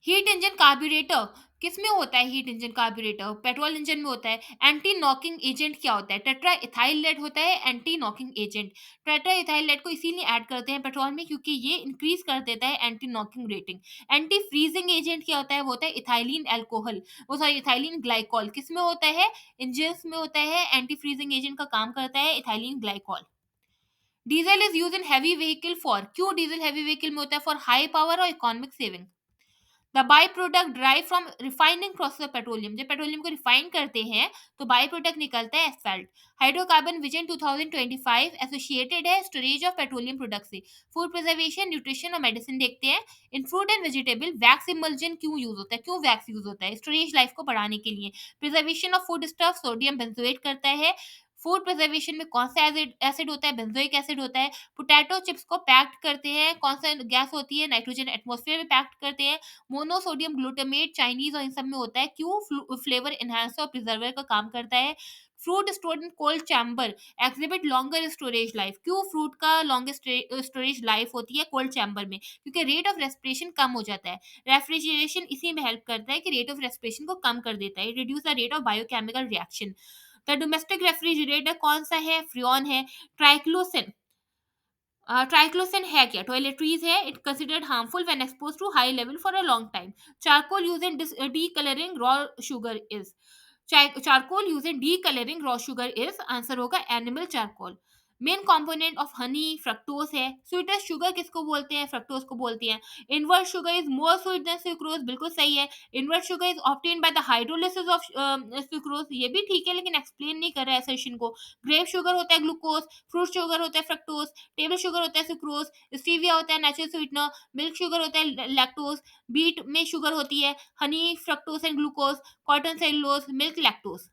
Heat engine carburettor किसमें होता है heat engine carburettor? Petrol engine में होता है। एंटी नॉकिंग एजेंट क्या होता है? टेट्रा इथाइल लेड होता है anti knocking agent. Tetra ethyl lead को इसीलिए ऐड करते हैं पेट्रोल में क्योंकि ये इंक्रीज कर देता है anti knocking rating. Anti freezing agent क्या होता है? वो होता है इथाइलिन अल्कोहल, वो सॉरी इथाइलिन ग्लाइकॉल। किसमें होता है? इंजन्स में होता है। एंटी फ्रीजिंग एजेंट का काम करता है ethylene glycol. Diesel is use in heavy vehicle for, क्यों डीजल हैवी व्हीकल में होता है? फॉर हाई पावर और economic saving. The by product drive from refining process of petroleum, जब पेट्रोलियम को रिफाइन करते हैं तो बाई प्रोडक्ट निकलता है एसफेल्ट। हाइड्रोकार्बन विजन 2025 एसोसिएटेड है स्टोरेज ऑफ पेट्रोलियम प्रोडक्ट से। फूड प्रिजर्वेशन, न्यूट्रिशन और मेडिसिन देखते हैं। In fruit and vegetable wax emulsion क्यों यूज होता है? क्यों वैक्स यूज होता है? स्टोरेज लाइफ को बढ़ाने के लिए। Preservation of food stuff, sodium benzoate करता है। फूड प्रिजर्वेशन में कौन सा एसिड एसिड होता है? बेंजोइक एसिड होता है। पोटैटो चिप्स को पैक्ड करते हैं, कौन सा गैस होती है? नाइट्रोजन एटमॉस्फेयर में पैक्ड करते हैं। मोनोसोडियम ग्लूटामेट चाइनीज और इन सब में होता है, क्यों? फ्लेवर एनहांसर और प्रिजर्वर का काम करता है। Fruit stored in cold chamber exhibit longer storage life, क्यों फ्रूट का लॉन्गेस्ट स्टोरेज लाइफ होती है कोल्ड चैम्बर में? क्योंकि रेट ऑफ रेस्पिरेशन कम हो जाता है। रेफ्रिजरेशन इसी में हेल्प करता है कि रेट ऑफ रेस्पिरेशन को कम कर देता है, reduce the rate of biochemical reaction. The domestic refrigerator कौन सा है? फ्रियॉन है। ट्राइक्लोसिन, ट्राइक्लोसिन है क्या? टॉयलेटरीज है। It considered harmful when expose to high level for a long time. Charcoal use in decolouring raw sugar is, charcoal use in decolouring raw sugar is, answer होगा animal charcoal. Main component of honey fructose है। Sweetest sugar किसको बोलते हैं? Fructose को बोलते हैं। Invert sugar is more sweet than sucrose, बिल्कुल सही है। Invert sugar is obtained by the hydrolysis of sucrose, ये भी ठीक है लेकिन एक्सप्लेन नहीं कर रहा है सेशन को। ग्रेप शुगर होता है ग्लूकोज, फ्रूट शुगर होता है फ्रक्टोज, टेबल शुगर होता है सुक्रोज, स्टीविया होता है नेचुरल स्वीटनर, मिल्क शुगर होता है लैक्टोज, बीट में शुगर होती है Honey fructose and glucose, cotton cellulose, milk lactose.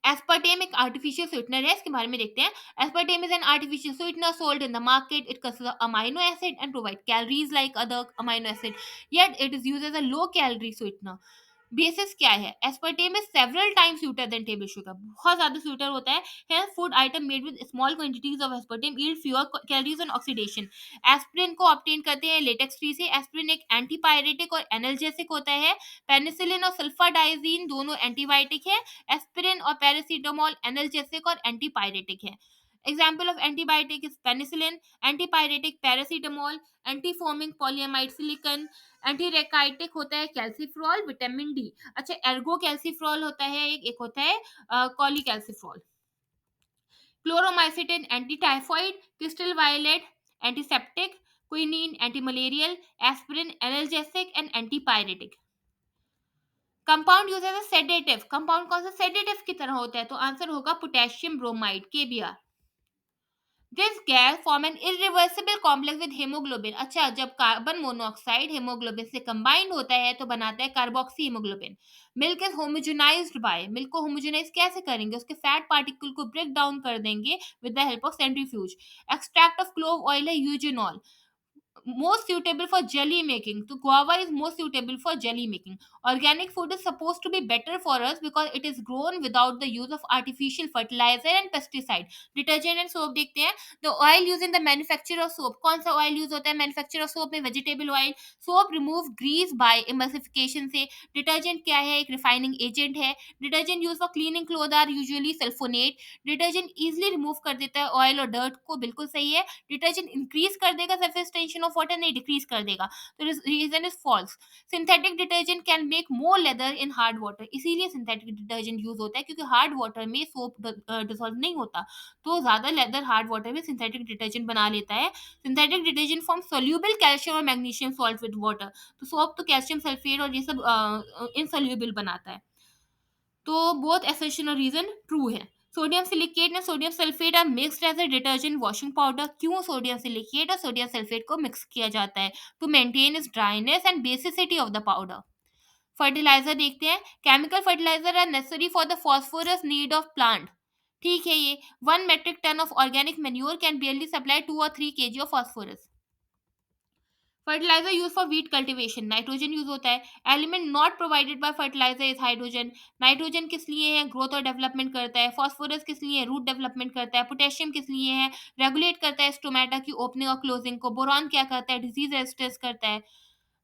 Aspartame एक आर्टिफिशियल स्वीटनर है, इसके बारे में देखते हैं। Aspartame is an artificial sweetener sold in the market, it consist amino acid and provide calories like other amino acid, yet it is used as a low calorie sweetener। Basis क्या है? Aspartame is several times sweeter than table sugar, बहुत ज्यादा sweater होता है। Hence food item made with small quantities of aspartame yield fewer calories on oxidation. Aspirin को obtain करते हैं latex tree से। एस्पिरिन एक एंटीपायरेटिक और एनाल्जेसिक होता है। पेनिसिलिन और सल्फाडाइजीन दोनों एंटीबायोटिक है। एस्पिरिन और पैरासीटामोल एनाल्जेसिक और एंटीपायरेटिक है। Example of antibiotic is penicillin, antipyretic paracetamol, antifoaming polyamide silicon, antirachitic होता है कैल्सिफ्रॉल, विटामिन डी। अच्छा, एर्गो कैल्सिफ्रॉल होता है, एक होता है cholecalciferol. Chloromycetin anti typhoid, crystal violet antiseptic, quinine anti malarial, aspirin analgesic and antipyretic. Compound use as a sedative, compound कौन सा सेडेटिव की तरह होता है? तो आंसर होगा potassium bromide, KBR. This gas form an irreversible complex with haemoglobin. अच्छा, जब कार्बन मोनोऑक्साइड हेमोग्लोबिन से कंबाइंड होता है तो बनाता है carboxy haemoglobin. Milk is homogenized by, milk को होमोजेनाइज कैसे करेंगे? उसके फैट पार्टिकल को ब्रेक डाउन कर देंगे with the help of centrifuge. Extract of clove oil है eugenol, most suitable for jelly making, so guava is most suitable for jelly making। Organic food is supposed to be better for us because it is grown without the use of artificial fertilizer and pesticide। Detergent and soap देखते हैं। The oil use in the manufacture of soap, कौन सा oil use होता है manufacture of soap में? Vegetable oil. Soap remove grease by emulsification से। Detergent क्या है? एक रिफाइनिंग एजेंट है। Detergent use for cleaning cloth are usually sulphonate. Detergent easily remove कर देता है ऑयल और डर्ट को, बिल्कुल सही है। डिटर्जेंट इंक्रीज कर देगा सरफेस टेंशन ऑफ वाटर, नहीं डिक्रीज कर देगा, तो reason is false. Synthetic detergent can make more lather in hard water, इसीलिए सिंथेटिक डिटर्जेंट यूज होता है क्योंकि हार्ड वाटर में सोप डिसॉल्व नहीं होता, तो ज्यादा लेदर हार्ड वाटर में सिंथेटिक डिटर्जेंट बना लेता है। Synthetic detergent form soluble calcium और मैग्नीशियम सॉल्ट विद वाटर, तो सोप तो कैल्शियम सल्फेट और ये सब इनसोल्यूबल बनाता है, तो बोथ एसेंशियल और रीजन ट्रू है। Sodium silicate and sodium sulphate are mixed as a detergent washing powder, क्यों सोडियम सिलिकेट और सोडियम सल्फेट को मिक्स किया जाता है? To maintain its dryness and basicity of the powder. Fertilizer देखते हैं। Chemical fertilizer are necessary for the phosphorus need of plant, ठीक है ये। 1 metric ton of organic manure can barely supply 2 or 3 kg of phosphorus. Fertilizer use for wheat cultivation, nitrogen use होता है। Element not provided by fertilizer is hydrogen, nitrogen किस लिए है? Growth और development करता है। फॉस्फोरस किस लिए? रूट डेवलपमेंट करता है। पोटेशियम किस लिए है? रेगुलेट करता है स्टोमेटा की ओपनिंग और क्लोजिंग को। बोरॉन क्या करता है? डिजीज रेजिस्टेंस करता है।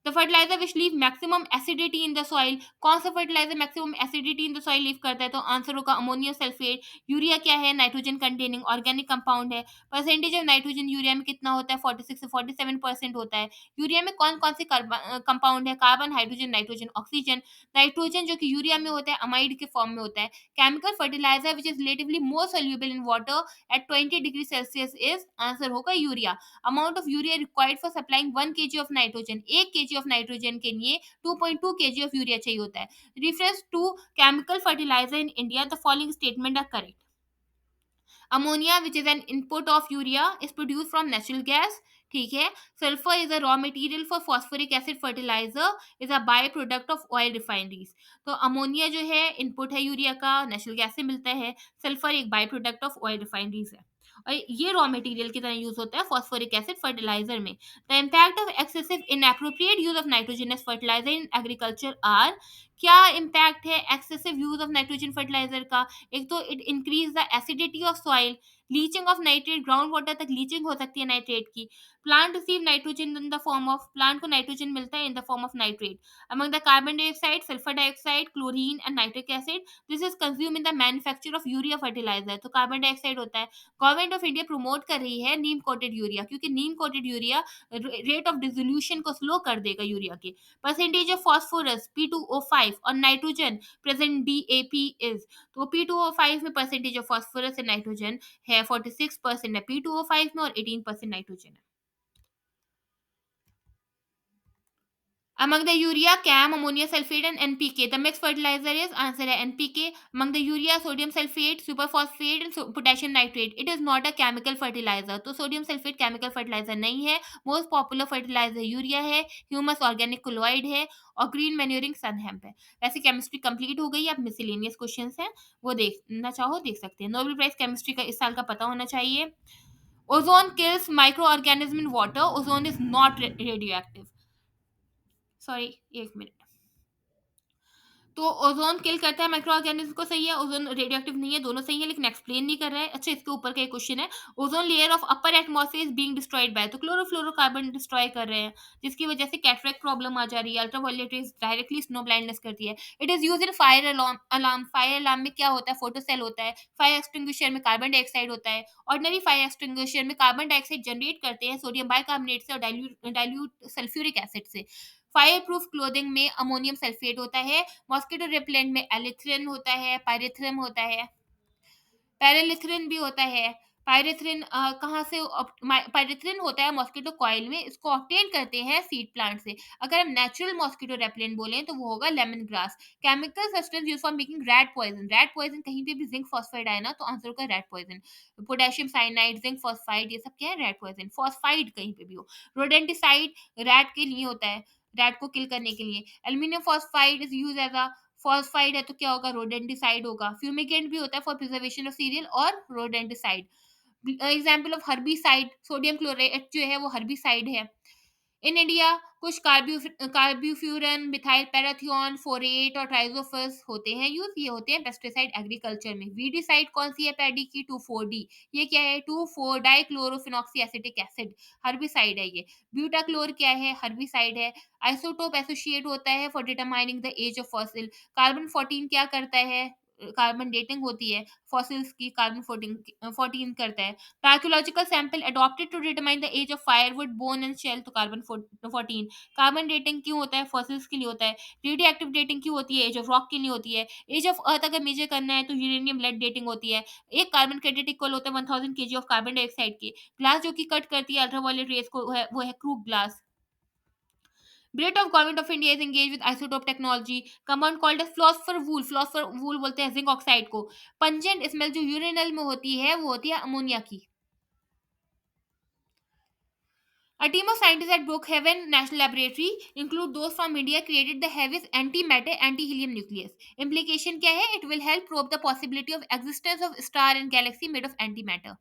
The fertilizer which leave maximum acidity in the soil, कौन सा fertilizer maximum acidity in the soil leave करता है? तो आंसर होगा अमोनियम सल्फेट। यूरिया क्या है? नाइट्रोजन कंटेनिंग ऑर्गेनिक कंपाउंड है। परसेंटेज ऑफ नाइट्रोजन यूरिया में कितना होता है? 46 से 47% होता है। यूरिया में कौन कौन से कंपाउंड है? Carbon, hydrogen, nitrogen, oxygen. Nitrogen जो कि यूरिया में होता है अमाइड के फॉर्म में होता है। Chemical fertiliser which is relatively more soluble in water at 20 degree Celsius is, answer होगा urea. Amount of urea required for supplying 1 kg of nitrogen, 1 kg of nitrogen के लिए 2.2 kg ऑफ यूरिया चाहिए होता है। Reference to chemical fertiliser in India, the following statement are correct. Ammonia which is an input of urea is produce from natural gas, ठीक है। Sulphur is a raw material for phosphoric acid fertilizer, is a by product of oil refineries. तो ammonia जो है input है urea का, natural gas से मिलता है। सल्फर एक bye product of oil refineries है और ये रॉ मटेरियल की तरह यूज होता है फॉस्फोरिक एसिड फर्टिलाइजर में। The impact of excessive inappropriate use of nitrogen as fertilizer in agriculture are, क्या इम्पैक्ट है excessive use of nitrogen fertilizer का? एक तो it increase the acidity of soil, leaching of nitrate, ground water तक leaching हो सकती है nitrate की। Plant receive nitrogen in the form of, plant को नाइट्रोजन मिलता है in the form of nitrate. Among the carbon dioxide, sulphur dioxide, chlorine and nitric acid, this is consume in the manufacture of urea fertilizer. तो carbon dioxide होता है। Government of India promote कर रही है नीम coated urea, क्योंकि neem coated urea rate of dissolution को slow कर देगा यूरिया के। परसेंटेज ऑफ फास्फोरस P2O5 और नाइट्रोजन प्रेजेंट DAP इज, तो P2O5 में percentage of phosphorus and nitrogen है 46% है P2O5 में और 18% नाइट्रोजन है। Among the urea, CAM, ammonia sulfate and NPK, the mixed fertilizer is, answer है NPK. Among the urea, sodium sulfate, superphosphate and potassium nitrate. It is not a chemical fertilizer. तो sodium sulfate chemical fertilizer नहीं है। Most popular fertilizer urea है, humus organic colloid है और green manuring sun hemp है। वैसे chemistry complete हो गई। अब मिसलेनियस क्वेश्चंस हैं, वो देखना चाहो देख सकते हैं। नोबेल प्राइज केमिस्ट्री का इस साल का पता होना चाहिए। Ozone kills microorganism in water. Ozone is not radioactive. Sorry, एक मिनट। तो ओजोन किल करता है माइक्रो ऑर्गेनिज्म को, सही है। ओजोन रेडियो एक्टिव नहीं है, दोनों सही है, लेकिन एक्सप्लेन नहीं कर रहा है। अच्छा, इसके ऊपर का एक क्वेश्चन है, ozone layer of upper atmosphere is being destroyed by, तो क्लोरोफ्लोरोकार्बन डिस्ट्रॉय कर रहे हैं, जिसकी वजह से कैटरेक्ट प्रॉब्लम आ जा रही है। Ultraviolet rays directly snow blindness करती है। It is use in fire alarm. Fire alarm में क्या होता है? फोटो सेल होता है। फायर एक्सटिंग्विशर में कार्बन डाइऑक्साइड होता है। ऑर्डिनरी फायर एक्सटिंग्विशर में कार्बन डाइऑक्साइड जनरेट करते हैं सोडियम बाइकार्बोनेट से और डाइल्यूट सल्फ्यूरिक एसिड से। फायर प्रूफ क्लोथिंग में अमोनियम सल्फेट होता है। मॉस्किटो रिपेलेंट में एलिथ्रिन होता है, पायरेथ्रिन होता है, पैरालिथ्रिन भी होता है। पायरेथ्रिन कहाँ से पायरेथ्रिन होता है मॉस्किटो कॉइल में, इसको ऑब्टेन करते हैं सीड प्लांट से। अगर हम नेचुरल मॉस्किटो रेपेलेंट बोलें तो वो होगा lemon grass. Chemical substance use for making rat poison, rat poison कहीं पे भी जिंक फॉस्फाइड आए ना तो आंसर होगा rat poison. Potassium cyanide, zinc phosphide, ये सब क्या है? Rat poison. फॉस्फाइड कहीं पे भी हो। रोडेंटिसाइड रैट के लिए होता है, रैट को किल करने के लिए। Aluminium phosphide is use as a, phosphide है तो क्या होगा? रोडेंटिसाइड होगा। फ्यूमिगेंट भी होता है फॉर प्रिजर्वेशन ऑफ सीरियल और rodenticide. Example of herbicide, sodium chloride जो है वो हर्बिसाइड है। इन इंडिया कुछ कार्ब्यूफ्यूरन, मिथाइल पैराथियोन, फोरेट और ट्राइजोफस होते हैं यूज, ये होते हैं पेस्टिसाइड एग्रीकल्चर में। वीडीसाइड कौन सी है पैडी की? 2,4-D, ये क्या है? 2,4 डाइक्लोरोफिनॉक्सी एसिटिक एसिड, हर्बिसाइड है ये। ब्यूटाक्लोर क्या है? हर्बिसाइड है। आइसोटोप एसोसिएट होता है for determining the age of fossil. Carbon 14 क्या करता है? कार्बन डेटिंग होती है फॉसिल्स की, कार्बन 14 करता है। Archaeological sample adopted to determine the age of firewood, bone and shell, तो कार्बन 14। कार्बन डेटिंग क्यों होता है? फॉसिल्स के लिए होता है। रेडियो एक्टिव डेटिंग क्यों होती है? एज ऑफ रॉक के लिए होती है। एज ऑफ अर्थ अगर मेजर करना है तो यूरेनियम लेड डेटिंग होती है। एक कार्बन क्रेडिट इक्वल होता है 1000 kg ऑफ कार्बन डाइऑक्साइड के। ग्लास जो कि कट करती है अल्ट्रावायलेट रेज को वो है Krug glass. Brit of Government of India is engaged with isotope technology. Compound called as philosopher wool, philosopher wool बोलते हैं जिंक ऑक्साइड को। पंजेंट स्मेल जो यूरिनल में होती है वो होती है अमोनिया की। A team of scientists at Brookhaven National Laboratory, include those from India, created the heaviest antimatter anti-helium nucleus. Implication क्या है? It will help probe the possibility of existence of star and galaxy made of antimatter.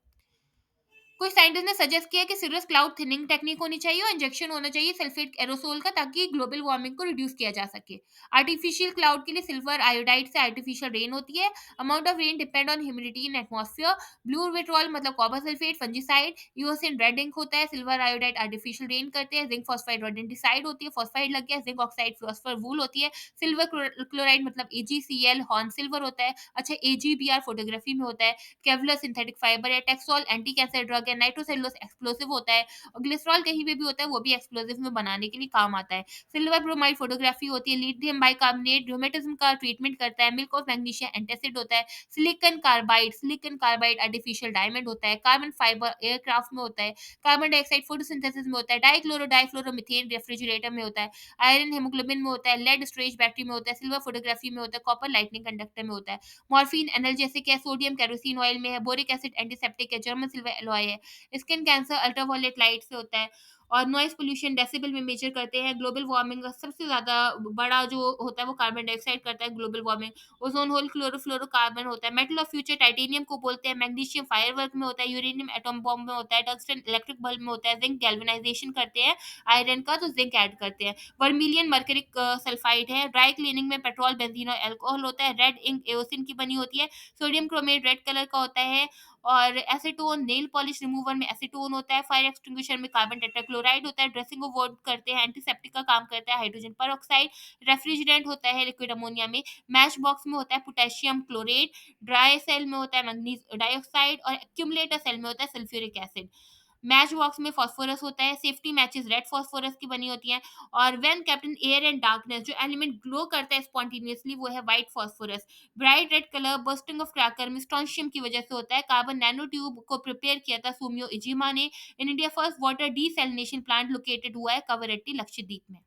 कुछ scientist ने suggest किया कि सिरस cloud thinning technique होनी चाहिए और injection होना चाहिए सल्फेट एरोसोल का, ताकि ग्लोबल वार्मिंग को रिड्यूस किया जा सके। आर्टिफिशियल क्लाउड के लिए सिल्वर आयोडाइड से आर्टिफिशियल रेन होती है। Amount of rain depend on humidity in atmosphere. Blue vitriol मतलब copper sulphate fungicide, eosin red ink होता है। सिल्वर आयोडाइड आर्टिफिशियल रेन करते हैं। जिंक फॉस्फाइड रोडेंटिसाइड होती है, फॉस्फाइड लग गया। जिंक ऑक्साइड फॉस्फर वूल होती है। सिल्वर क्लोराइड मतलब एजीसीएल हॉर्न सिल्वर होता है। अच्छा, एजीबीआर फोटोग्राफी में होता है। केवलर सिंथेटिक फाइबर है। टेक्सोल एंटी कैंसर ड्रग है। नाइट्रोसेलुलोज एक्सप्लोसिव होता है। और ग्लिसरॉल कहीं पे भी होता है, वो भी एक्सप्लोसिव में बनाने के लिए काम आता है। सिल्वर ब्रोमाइड फोटोग्राफी होती है। लिथियम बाइकार्बोनेट रूमेटिज्म का ट्रीटमेंट करता है। मिल्क ऑफ मैग्नीशिया एंटासिड होता है। सिलिकॉन कार्बाइड आर्टिफिशियल डायमंड होता है। कार्बन फाइबर एयरक्राफ्ट में होता है। कार्बन डाइऑक्साइड फोटोसिंथेसिस में होता है। डाइफ्लोरोमीथेन रेफ्रिजरेटर में होता है। आयरन हेमोग्लोबिन में होता है। लेड स्टोरेज बैटरी में होता है। सिल्वर फोटोग्राफी में होता है। कॉपर लाइटनिंग कंडक्टर में होता है। मॉर्फिन एनाल्जेसिक है। सोडियम केरोसिन ऑयल में है। बोरिक एसिड एंटीसेप्टिक है। जर्मन सिल्वर एलॉय है। स्किन कैंसर अल्ट्रावायलेट लाइट से होता है। और नॉइज़ पोल्यूशन डेसिबल में मेजर करते हैं। ग्लोबल वार्मिंग का सबसे ज़्यादा बड़ा जो होता है वो कार्बन डाइऑक्साइड करता है global warming. Ozone hole chlorofluorocarbon होता है। मेटल ऑफ फ्यूचर टाइटेनियम को बोलते हैं। मैग्नीशियम फायरवर्क में होता है। यूरेनियम एटॉम बॉम्ब में होता है। टंगस्टन इलेक्ट्रिक बल्ब में होता है। जिंक गैल्वेनाइजेशन करते हैं आयरन का, तो जिंक ऐड करते हैं। वर्मिलियन मर्करिक सल्फाइड है। ड्राई क्लीनिंग में पेट्रोल बेंजीन और अल्कोहल होता है। रेड इंक एओसिन की बनी होती है। सोडियम क्रोमेट रेड कलर का होता है। और एसीटोन नेल पॉलिश रिमूवर में एसीटोन होता है। फायर एक्सटिंग्विशर में कार्बन टेट्राक्लोराइड होता है। ड्रेसिंग को वॉर्ड करते हैं, एंटीसेप्टिक का काम करता है हाइड्रोजन पेरोक्साइड। रेफ्रिजरेंट होता है लिक्विड अमोनिया में। मैच बॉक्स में होता है पोटेशियम क्लोरेट। ड्राई सेल में होता है मैग्नीज डाइऑक्साइड। और एक्यूमुलेटर सेल में होता है सल्फ्यूरिक एसिड। मैच बॉक्स में फास्फोरस होता है। सेफ्टी मैचेस रेड फास्फोरस की बनी होती हैं। और when kept in air and darkness जो एलिमेंट ग्लो करता है स्पॉन्टेनियसली वो है white phosphorus. Bright red colour bursting of cracker में स्ट्रोंशियम की वजह से होता है। कार्बन नैनो ट्यूब को प्रिपेयर किया था सुमियो इजिमा ने। In India first water desalination plant located हुआ है कवरट्टी लक्षद्वीप में।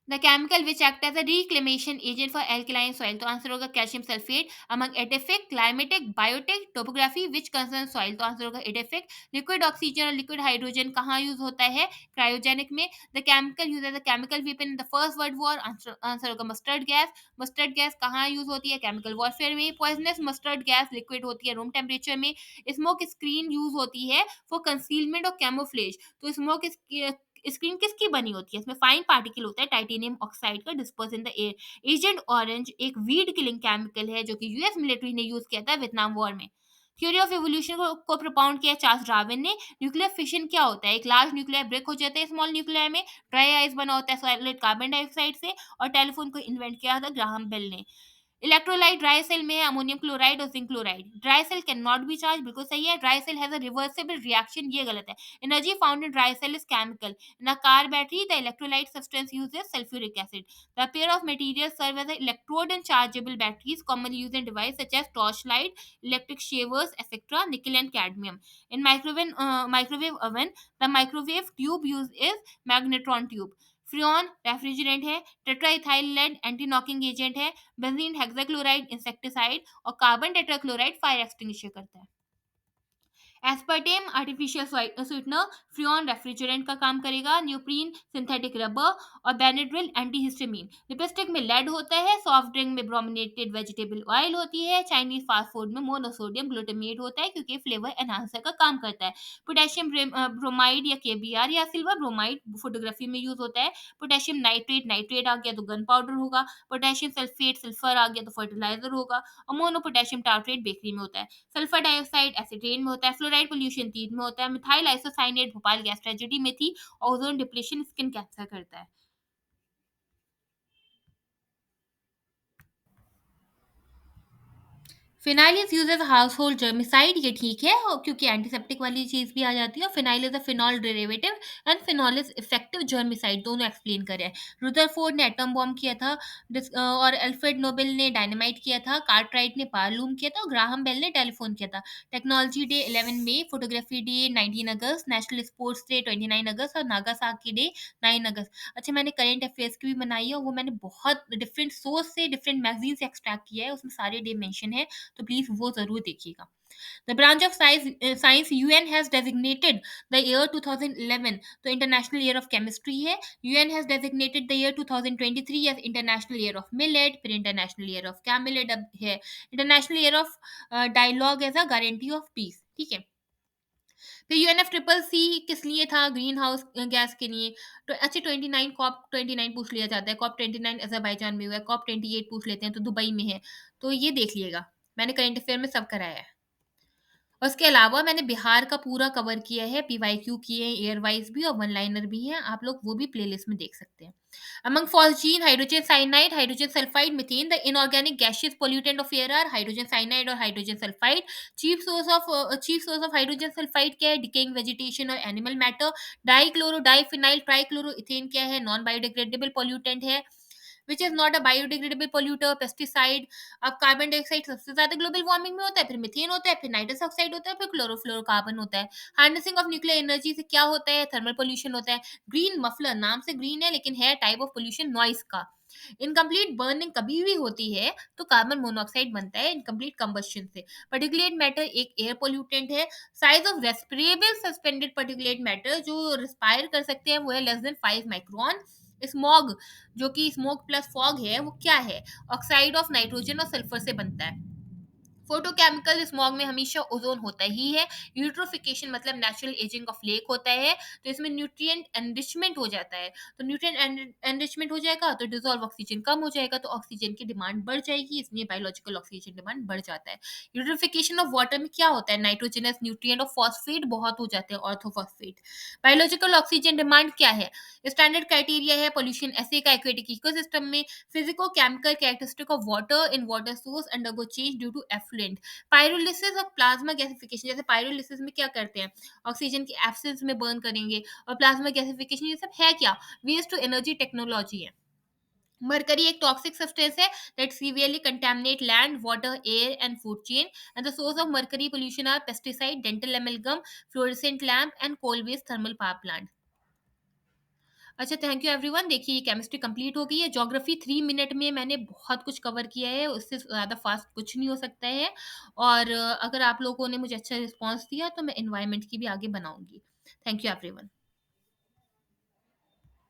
The chemical which act as a reclamation agent for alkaline soil, तो आंसर होगा calcium sulphate. among edaphic climatic biotic topography which concern soil, तो आंसर होगा एडिफिक। लिक्विड ऑक्सीजन और liquid hydrogen कहाँ use होता है? क्रायोजेनिक में। The chemical use as a chemical weapon in the first world war, answer होगा mustard gas. Mustard gas कहाँ use होती है? केमिकल वॉरफेयर में। पॉइजनस मस्टर्ड गैस लिक्विड होती है रूम टेम्परेचर में। स्मोक स्क्रीन यूज होती है फॉर कंसीलमेंट और कैमोफ्लेज, तो स्मोक स्क्रीन किसकी बनी होती है? इसमें फाइन पार्टिकल होता है टाइटेनियम ऑक्साइड का disperse in the air. Agent orange एक वीड किलिंग केमिकल है जो कि यूएस मिलिट्री ने यूज किया था वियतनाम वॉर में। थ्योरी ऑफ एवोल्यूशन को प्रोपाउंड किया चार्ल्स डार्विन ने। न्यूक्लियर फिशन क्या होता है? एक लार्ज न्यूक्लियर ब्रेक हो जाता है स्मॉल न्यूक्लियर में। ड्राई आइस बना होता है सॉलिड कार्बन डाइऑक्साइड से। और टेलीफोन को इन्वेंट किया था ग्राहम बेल ने। इलेक्ट्रोलाइट ड्राई सेल में है अमोनियम क्लोराइड और zinc chloride. Dry cell can not be charge, बिल्कुल सही है। Dry cell has a reversible reaction, ये गलत है। Energy found in dry cell is chemical. In a car battery the electrolyte substance uses sulfuric acid. The pair of materials serve as a electrode and chargeable batteries commonly used in devices such as torchlight, electric shavers, etc. Nickel and cadmium. In microwave oven, the microwave tube used is magnetron tube. Freon refrigerant है। Tetraethyl lead anti knocking agent है। Benzene hexachloride insecticide. और carbon tetrachloride fire extinguisher करता है। Aspartame artificial sweetener. Freon refrigerant का काम करेगा। Neoprene synthetic rubber. और Benadryl antihistamine. Lipstick में लेड होता है। सॉफ्ट ड्रिंक में ब्रोमिनेटेड वेजिटेबल ऑयल होती है। चाइनीज फास्ट फूड में मोनोसोडियम ग्लूटामेट होता है क्योंकि फ्लेवर एनहांसर का काम करता है। पोटेशियम ब्रोमाइड या केबीआर या सिल्वर ब्रोमाइड फोटोग्राफी में यूज होता है। पोटेशियम नाइट्रेट नाइट्रेट आ गया तो गन पाउडर होगा। पोटेशियम सल्फेट सल्फर आ गया तो फर्टिलाइजर होगा। और मोनो पोटेशियम टार्ट्रेट बेकरी में होता है। सल्फर डाइऑक्साइड एसिटेन में होता है। फ्लोराइड पोल्यूशन तीन में होता है। Methyl isocyanate Bhopal gas tragedy में थी। ओजोन डिप्लीशन स्किन कैंसर करता है। Phenyl is use as household germicide, ये ठीक है और क्योंकि एंटीसेप्टिक वाली चीज भी आ जाती है। Phenyl is a phenol derivative and phenol is effective germicide, दोनों एक्सप्लेन करे। रुदरफोर्ड ने एटम बॉम्ब किया था। और अल्फ्रेड नोबेल ने डायनामाइट किया था। कार्टराइट ने पारलूम किया था और ग्राहम बेल ने टेलीफोन किया था। टेक्नोलॉजी डे 11 मई, फोटोग्राफी डे 19 अगस्त, नेशनल स्पोर्ट्स डे 29 अगस्त और नागासाकी डे 9 अगस्त। अच्छा, मैंने करंट अफेयर्स की भी बनाई है और वो मैंने बहुत डिफरेंट सोर्स से डिफरेंट मैगजीन से एक्सट्रैक्ट किया है, उसमें सारे डे मेंशन है, तो प्लीज वो जरूर देखिएगा। The branch of science UN has designated the year 2011, तो इंटरनेशनल ईयर ऑफ केमिस्ट्री है। UN has designated the year 2023 as international year of millet, फिर इंटरनेशनल ईयर ऑफ कैमिलेट अब है। International year of dialogue as a guarantee of peace, ठीक है। फिर UNF triple C किस लिए था? ग्रीन हाउस गैस के लिए। तो अच्छा, 29 कॉप 29 पूछ लिया जाता है, कॉप 29 अज़रबैजान में हुआ है, कॉप 28 पूछ लेते हैं तो दुबई में है। तो ये देख लिएगा, मैंने करंट अफेयर में सब कराया है। और उसके अलावा मैंने बिहार का पूरा कवर किया है, पीवाईक्यू किए हैं, एयर वाइज़ भी और वन लाइनर भी हैं, आप लोग वो भी प्लेलिस्ट में देख सकते हैं। Among phosgene, hydrogen cyanide, hydrogen sulphide, methane, the inorganic gaseous pollutant of air are hydrogen cyanide और hydrogen sulphide. Chief source of hydrogen sulphide क्या है? डिकेइंग वेजिटेशन और animal matter. Dichloro diphenyl trichloro ethane क्या है? Non biodegradable pollutant है, which is not a biodegradable polluter, pesticide. अब carbon dioxide सबसे ज्यादा ग्लोबल वार्मिंग में होता है, फिर मीथेन होता है, फिर नाइट्रस ऑक्साइड होता है, फिर क्लोरोफ्लोरोकार्बन होता है। हार्नेसिंग ऑफ न्यूक्लियर एनर्जी से क्या होता है? थर्मल पोल्यूशन होता है। ग्रीन मफलर, नाम से ग्रीन है लेकिन है टाइप ऑफ पोल्यूशन नॉइस का। इनकम्प्लीट बर्निंग कभी भी होती है तो कार्बन मोनोऑक्साइड बनता है इनकम्प्लीट कंबस्शन से। पर्टिकुलेट मैटर एक एयर पोल्यूटेंट है। Size of respirable suspended particulate matter जो रिस्पायर कर सकते हैं वो है लेस देन 5 माइक्रोन। स्मॉग, जो कि स्मोक प्लस फॉग है, वो क्या है? ऑक्साइड ऑफ नाइट्रोजन और सल्फर से बनता है। फोटोकेमिकल स्मॉग में हमेशा ओजोन होता ही है। यूट्रोफिकेशन मतलब नेचुरल एजिंग ऑफ लेक होता है, तो इसमें न्यूट्रिएंट एनरिचमेंट हो जाता है। तो न्यूट्रिएंट एनरिचमेंट हो जाएगा तो डिजॉल्व ऑक्सीजन कम हो जाएगा, तो ऑक्सीजन की डिमांड बढ़ जाएगी, इसलिए बायोलॉजिकल ऑक्सीजन डिमांड बढ़ जाता है। यूट्रोफिकेशन ऑफ वाटर में क्या होता है? नाइट्रोजनस न्यूट्रिएंट और फॉस्फेट बहुत हो जाते हैं, ऑर्थोफॉस्फेट। बायोलॉजिकल ऑक्सीजन डिमांड क्या है? स्टैंडर्ड क्राइटेरिया है पोल्यूशन ऐसे का एक्वेटिक इकोसिस्टम में। Physico chemical characteristic of water in water source undergo change due to effluent. Pyrolysis और प्लाज्मा गैसिफिकेशन, जैसे पायरोलिसिस में क्या करते हैं? ऑक्सीजन की एब्सेंस में बर्न करेंगे। और प्लाज्मा गैसिफिकेशन ये सब है क्या? वेस्ट टू एनर्जी टेक्नोलॉजी है। मरकरी एक टॉक्सिक सब्सटेंस है that severely contaminate land, water, air and food chain, and the source of mercury pollution are pesticide, dental amalgam, fluorescent lamp and coal based thermal power plant। अच्छा, thank you everyone. देखिए ये chemistry complete हो गई है। Geography 3 minute में मैंने बहुत कुछ कवर किया है, उससे ज़्यादा फास्ट कुछ नहीं हो सकता है। और अगर आप लोगों ने मुझे अच्छा रिस्पॉन्स दिया तो मैं एनवायरनमेंट की भी आगे बनाऊँगी। Thank you everyone.